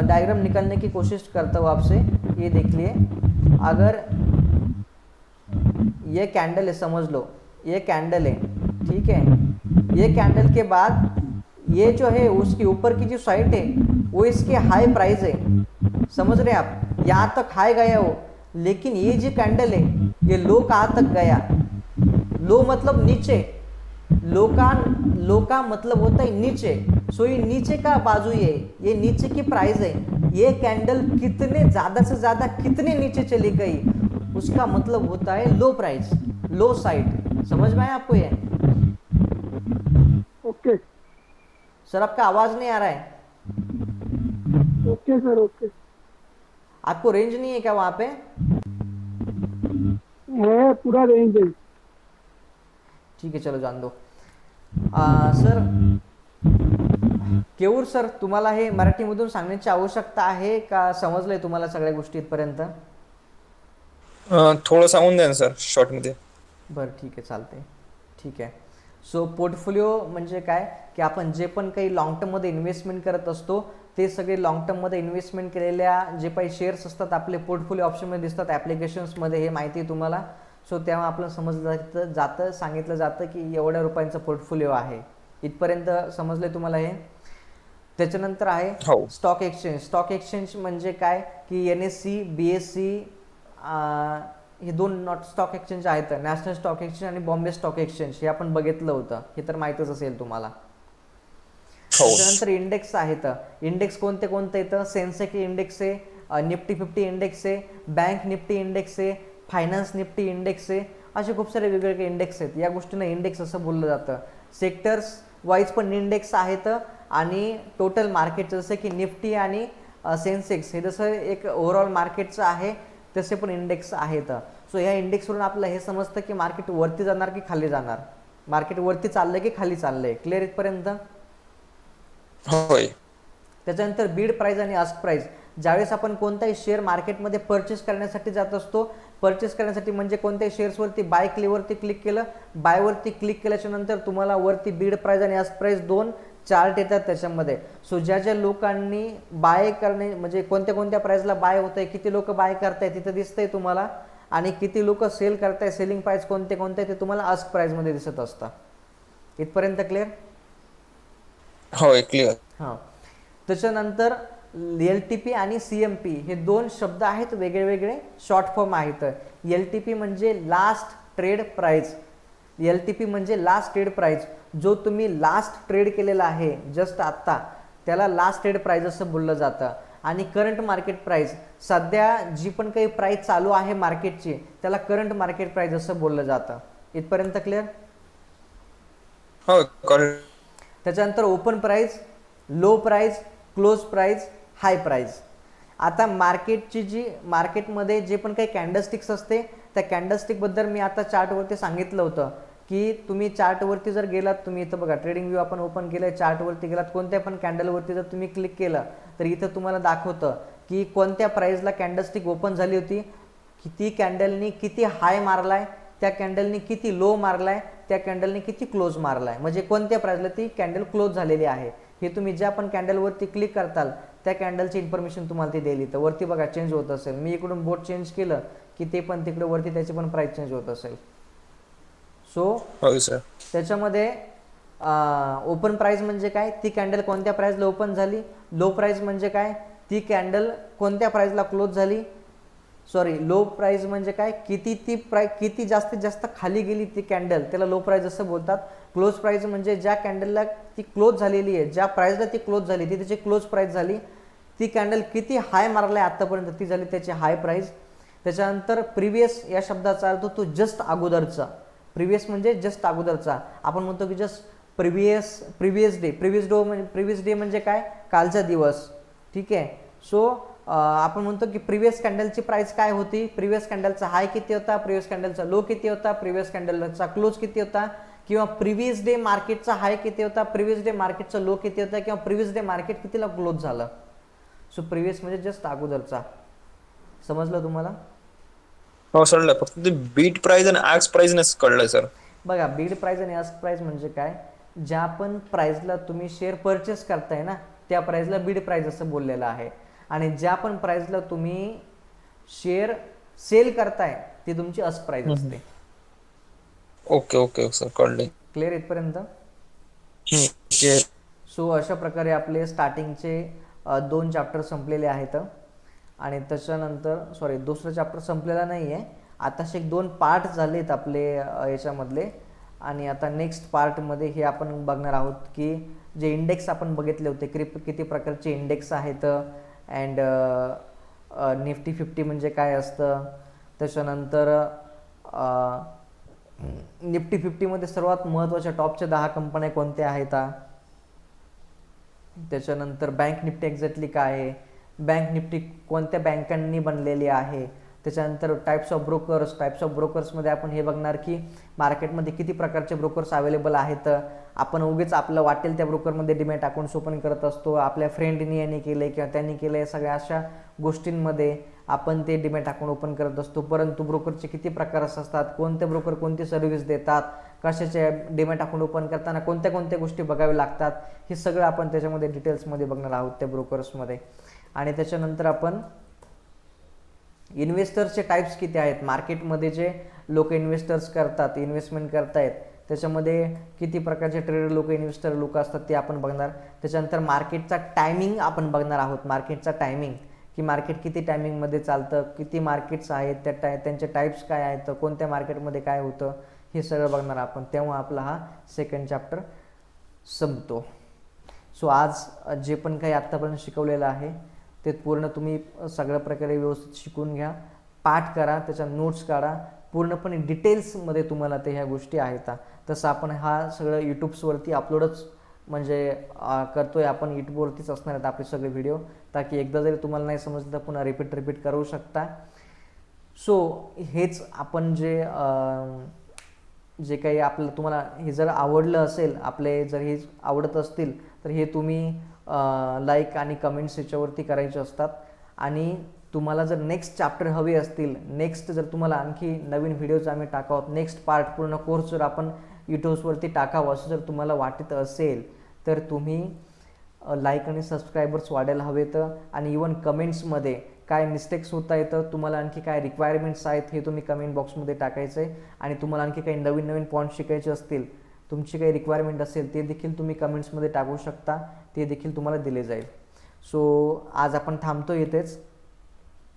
डायग्राम निकालने की कोशिश करता हूँ आपसे, ये देख लिए। अगर ये कैंडल है, समझ लो ये कैंडल है, ठीक है। ये कैंडल के बाद ये जो है उसके ऊपर की जो साइड है वो इसके हाई प्राइस है, समझ रहे हैं आप, यहाँ तक हाई गया हो। लेकिन ये जो कैंडल है ये लो कहाँ तक गया, लो मतलब नीचे, लो का मतलब होता है नीचे। सो ये नीचे का बाजू है, ये नीचे की प्राइस है। ये कैंडल कितने ज्यादा से ज्यादा कितने नीचे चली गई, उसका मतलब होता है लो प्राइस, लो साइड। समझ में आया आपको ये? ओके सर आपका आवाज नहीं आ रहा है, ओके सर ओके। आपको रेंज नहीं है क्या वहां पे? है, पूरा रेंज है। ठीक है चलो जान दो। सर केवूर सर, तुम्हाला हे मराठीमधून सांगण्याची आवश्यकता आहे का, समजलंय तुम्हाला सगळ्या गोष्टी इथपर्यंत? थोडं सांगून द्या ना सर शॉर्टमध्ये. बरं ठीक आहे, चालते, ठीक आहे. सो पोर्टफोलिओ म्हणजे काय की आपण जे पण काही लॉंग टर्ममध्ये इन्व्हेस्टमेंट करत असतो ते सगळे लॉंग टर्ममध्ये इन्व्हेस्टमेंट केलेल्या जे काही शेअर्स असतात आपले पोर्टफोलिओ ऑप्शनमध्ये दिसतात ॲप्लिकेशन्समध्ये, हे माहिती आहे तुम्हाला. सो तेव्हा आपलं समजलं जातं, सांगितलं जातं की एवढ्या रुपयांचा पोर्टफोलिओ आहे. इथपर्यंत समजले तुम्हाला हे? त्याच्यानंतर आहे हो. Stock exchange. स्टॉक एक्सचेंज म्हणजे काय की NSE, BSE हे दोन स्टॉक एक्सचेंज आहेत, नॅशनल स्टॉक एक्सचेंज आणि बॉम्बे स्टॉक एक्सचेंज, हे आपण बघितलं होतं, हे तर माहीतच असेल तुम्हाला. त्यानंतर इंडेक्स आहेत. इंडेक्स कोणते कोणते येतं? सेन्सेक्स इंडेक्स आहे, निफ्टी 50 इंडेक्स आहे, बँक निफ्टी इंडेक्स आहे, फायनान्स निफ्टी इंडेक्स आहे, असे खूप सारे वेगवेगळे इंडेक्स आहेत. या गोष्टींना इंडेक्स असं बोललं जातं. सेक्टर्स वाईज पण इंडेक्स आहेत आणि टोटल मार्केटचं जसं की निफ्टी आणि सेन्सेक्स हे जसं एक ओव्हरऑल मार्केटचं आहे तसे पण इंडेक्स आहेत. सो ह्या इंडेक्सवरून आपलं हे समजतं की मार्केट वरती जाणार की खाली जाणार, मार्केट वरती चाललंय की खाली चाललंय. क्लिअर इथपर्यंत? होय. त्याच्यानंतर बीड प्राइस आणि आस्क प्राइस. ज्यावेळेस आपण कोणताही शेअर मार्केटमध्ये परचेस करण्यासाठी जात असतो, परचेस करण्यासाठी म्हणजे कोणत्याही शेअर्सवरती बाय क्लिकवरती क्लिक केलं, बायवरती क्लिक केल्याच्या नंतर तुम्हाला वरती बीड प्राइस आणि आस्क प्राइस दोन चार्ट येतात त्याच्यामध्ये. सो ज्या ज्या लोकांनी बाय करणे म्हणजे कोणत्या कोणत्या प्राइसला बाय होत आहे, किती लोक बाय करताय तिथं दिसतंय तुम्हाला, आणि किती लोक सेल करताय, सेलिंग प्राइस कोणते कोणते ते तुम्हाला आस्क प्राइसमध्ये दिसत असतं. इथपर्यंत क्लिअर? होय, क्लिअर. हां. त्याच्यानंतर LTP आणि CMP हे दोन शब्द आहेत, वेगळे वेगळे शॉर्ट फॉर्म आहेत. LTP म्हणजे लास्ट ट्रेड प्राइस. LTP म्हणजे लास्ट ट्रेड प्राइस. जो तुम्ही लास्ट ट्रेड केलेला आहे जस्ट आत्ता, त्याला लास्ट ट्रेड प्राइस असं बोललं जातं. आणि करंट मार्केट प्राइस, सध्या जी पण काही प्राइस चालू आहे मार्केटची त्याला करंट मार्केट प्राइस असं बोललं जातं. इथपर्यंत क्लिअर? हो, करेक्ट. त्याच्यानंतर open price, low price, close price, high price. आता मार्केटची जी मार्केटमध्ये जे पण काही कॅन्डलस्टिक्स असते त्या कॅन्डलस्टिकबद्दल मी आता चार्टवरती सांगितलं होतं की तुम्ही चार्टवरती जर गेलात, तुम्ही इथं बघा ट्रेडिंग व्यू आपण ओपन केलं आहे, चार्टवरती गेलात, कोणत्या पण कॅन्डलवरती जर तुम्ही क्लिक केलं तर इथं तुम्हाला दाखवतं की कोणत्या प्राइसला कॅन्डलस्टिक ओपन झाली होती, ती कॅन्डलनी किती हाय मारलाय, त्या कॅन्डलनी किती लो मारलाय, त्या कॅन्डलनी किती क्लोज मारलाय, म्हणजे कोणत्या प्राइसला ती कॅन्डल क्लोज झालेली आहे. हे तुम्ही ज्या पण कॅन्डलवरती क्लिक करताल त्या कॅन्डलची इन्फॉर्मेशन तुम्हाला ती दिली. तर वरती बघा चेंज होत असेल, मी इकडून बोट चेंज केलं की ते पण तिकडे वरती त्याची पण प्राइस चेंज होत असेल. सो होय सर. त्याच्यामध्ये ओपन प्राइस म्हणजे काय, ती कॅन्डल कोणत्या प्राइसला ओपन झाली. लो प्राइस म्हणजे काय, ती कॅन्डल कोणत्या प्राइसला क्लोज झाली. सॉरी, लो प्राइस म्हणजे काय, किती ती किती जास्तीत जास्त खाली गेली ती कॅन्डल, त्याला लो प्राइस असं बोलतात. क्लोज प्राइस म्हणजे ज्या कॅन्डलला ती क्लोज झालेली आहे, ज्या प्राइसला ती क्लोज झाली ती त्याची क्लोज प्राइस झाली. ती कॅन्डल किती हाय मारलाय आतापर्यंत ती झाली त्याची हाय प्राइस. त्याच्यानंतर प्रिव्हियस या शब्दाचा अर्थ तो जस्ट अगोदरचा. प्रिव्हियस म्हणजे जस्ट अगोदरचा. आपण म्हणतो की जस्ट प्रिव्हियस डे म्हणजे काय, कालचा दिवस. ठीक आहे. सो आपण म्हणतो की प्रिव्हियस कॅन्डलची प्राइस काय होती, प्रिव्हियस कॅन्डलचा हाय किती होता, प्रिव्हियस कॅन्डलचा लो किती होता, प्रिव्हियस कॅन्डलचा क्लोज किती होता, किंवा प्रिव्हियस डे मार्केटचा हाय किती होता, प्रिव्हियस डे मार्केटचा लो किती होता, किंवा प्रिव्हियस डे मार्केट कितीला क्लोज झालं. सो प्रिव्हियस म्हणजे जस्ट अगोदरचा. समजलं तुम्हाला? हो सर, फक्त ते बीट प्राइस आणि आस्क प्राइस नच कळलं सर. बघा, बीड प्राइस आणि आस्क प्राइस म्हणजे काय, ज्या पण प्राइसला तुम्ही शेअर परचेस करताय ना त्या प्राइसला बीड प्राइस असं बोललेलं आहे. आणि ज्या पण प्राइसला तुम्ही शेअर सेल करताय ती तुमची आस्क प्राइस असते. ओके ओके सर, कळले. क्लिअर इथपर्यंत? सो अशा प्रकारे आपले स्टार्टिंगचे 2 चॅप्टर संपलेले आहेत. आणि त्याच्यानंतर दुसरं चॅप्टर संपलेला नाही आहे, आताशे 2 पार्ट झालेत आपले याच्यामधले. आणि आता नेक्स्ट पार्टमध्ये हे आपण बघणार आहोत की जे इंडेक्स आपण बघितले होते, किती प्रकारचे इंडेक्स आहेत, अँड निफ्टी 50 म्हणजे काय असतं. त्याच्यानंतर निफ्टी 50मध्ये सर्वात महत्त्वाच्या टॉपच्या 10 कंपन्या कोणत्या आहेत. त्याच्यानंतर बँक निफ्टी एक्झॅक्टली काय आहे, बँक निफ्टी कोणत्या बँकांनी बनलेली आहे. त्याच्यानंतर टाइप्स ऑफ ब्रोकर्समध्ये आपण हे बघणार की मार्केटमध्ये किती प्रकारचे ब्रोकर्स अवेलेबल आहेत. आपण उगीच आपलं वाटेल त्या ब्रोकरमध्ये डिमॅट अकाउंट्स ओपन करत असतो, आपल्या फ्रेंडनी यांनी केले किंवा त्यांनी केले, सगळ्या अशा गोष्टींमध्ये आपण ते डिमॅट अकाउंट ओपन करत असतो. परंतु ब्रोकरचे किती प्रकार असतात, कोणते ब्रोकर कोणती सर्व्हिस देतात, कशाचे डिमॅट अकाउंट ओपन करताना कोणत्या कोणत्या गोष्टी बघाव्या लागतात, हे सगळं आपण त्याच्यामध्ये डिटेल्समध्ये बघणार आहोत त्या ब्रोकर्समध्ये. आणि त्याच्यानंतर आपण इन्व्हेस्टर्सचे टाइप्स किती आहेत, मार्केटमध्ये जे लोक इन्व्हेस्टमेंट करतायत त्याच्यामध्ये किती प्रकारचे ट्रेडर लोक असतात ते आपण बघणार. त्याच्यानंतर मार्केटचा टायमिंग आपण बघणार आहोत, मार्केटचा टायमिंग की मार्केट किती टायमिंगमध्ये चालतं, किती मार्केट्स आहेत, त्यांचे टाइप्स काय आहेत, कोणत्या मार्केटमध्ये काय होतं, हे सगळं बघणार आपण. तेव्हा आपला हा सेकंड चॅप्टर संपतो. सो आज जे पण काही आत्तापर्यंत शिकवलेलं आहे ते पूर्ण तुम्ही सगळ्या प्रकारे व्यवस्थित शिकून घ्या, पाठ करा, त्याच्या नोट्स काढा, पूर्णपणे डिटेल्समध्ये तुम्हाला ते ह्या गोष्टी आहेत. तसं आपण हा सगळं यूट्यूब्सवरती अपलोडच म्हणजे करतोय आपण यूट्यूबवरतीच असणार आहेत आपले सगळे व्हिडिओ, ताकी एकदा जरी तुम्हाला नाही समजलं तर पुन्हा रिपीट करू शकता. सो हेच आपण जे काही आपलं तुम्हाला हे जर आवडलं असेल, आपले जर हे आवडत असतील तर हे तुम्ही लाईक आणि कमेंट्स याच्यावरती करायचे असतात. आणि तुम्हाला जर नेक्स्ट चॅप्टर हवे असतील, नेक्स्ट जर तुम्हाला आणखी नवीन व्हिडिओज आम्ही टाकावं, नेक्स्ट पार्ट पूर्ण कोर्स जर आपण यूट्यूबवरती टाकावं असं जर तुम्हाला वाटत असेल तर तुम्ही लाईक आणि सबस्क्रायबर्स वाढायला हवेत. आणि इवन कमेंट्समध्ये काय मिस्टेक्स होत आहेत, तुम्हाला आणखी काय रिक्वायरमेंट्स आहेत हे तुम्ही कमेंट बॉक्समध्ये टाकायचं आहे. आणि तुम्हाला आणखी काही नवीन पॉईंट शिकायचे असतील, तुमची काही रिक्वायरमेंट असेल ते देखील तुम्ही कमेंट्समध्ये टाकू शकता, ते देखील तुम्हाला दिले जाईल. सो आज आपण थांबतो इथेच,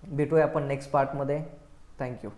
भेटूया आपण नेक्स्ट पार्टमध्ये. थँक्यू.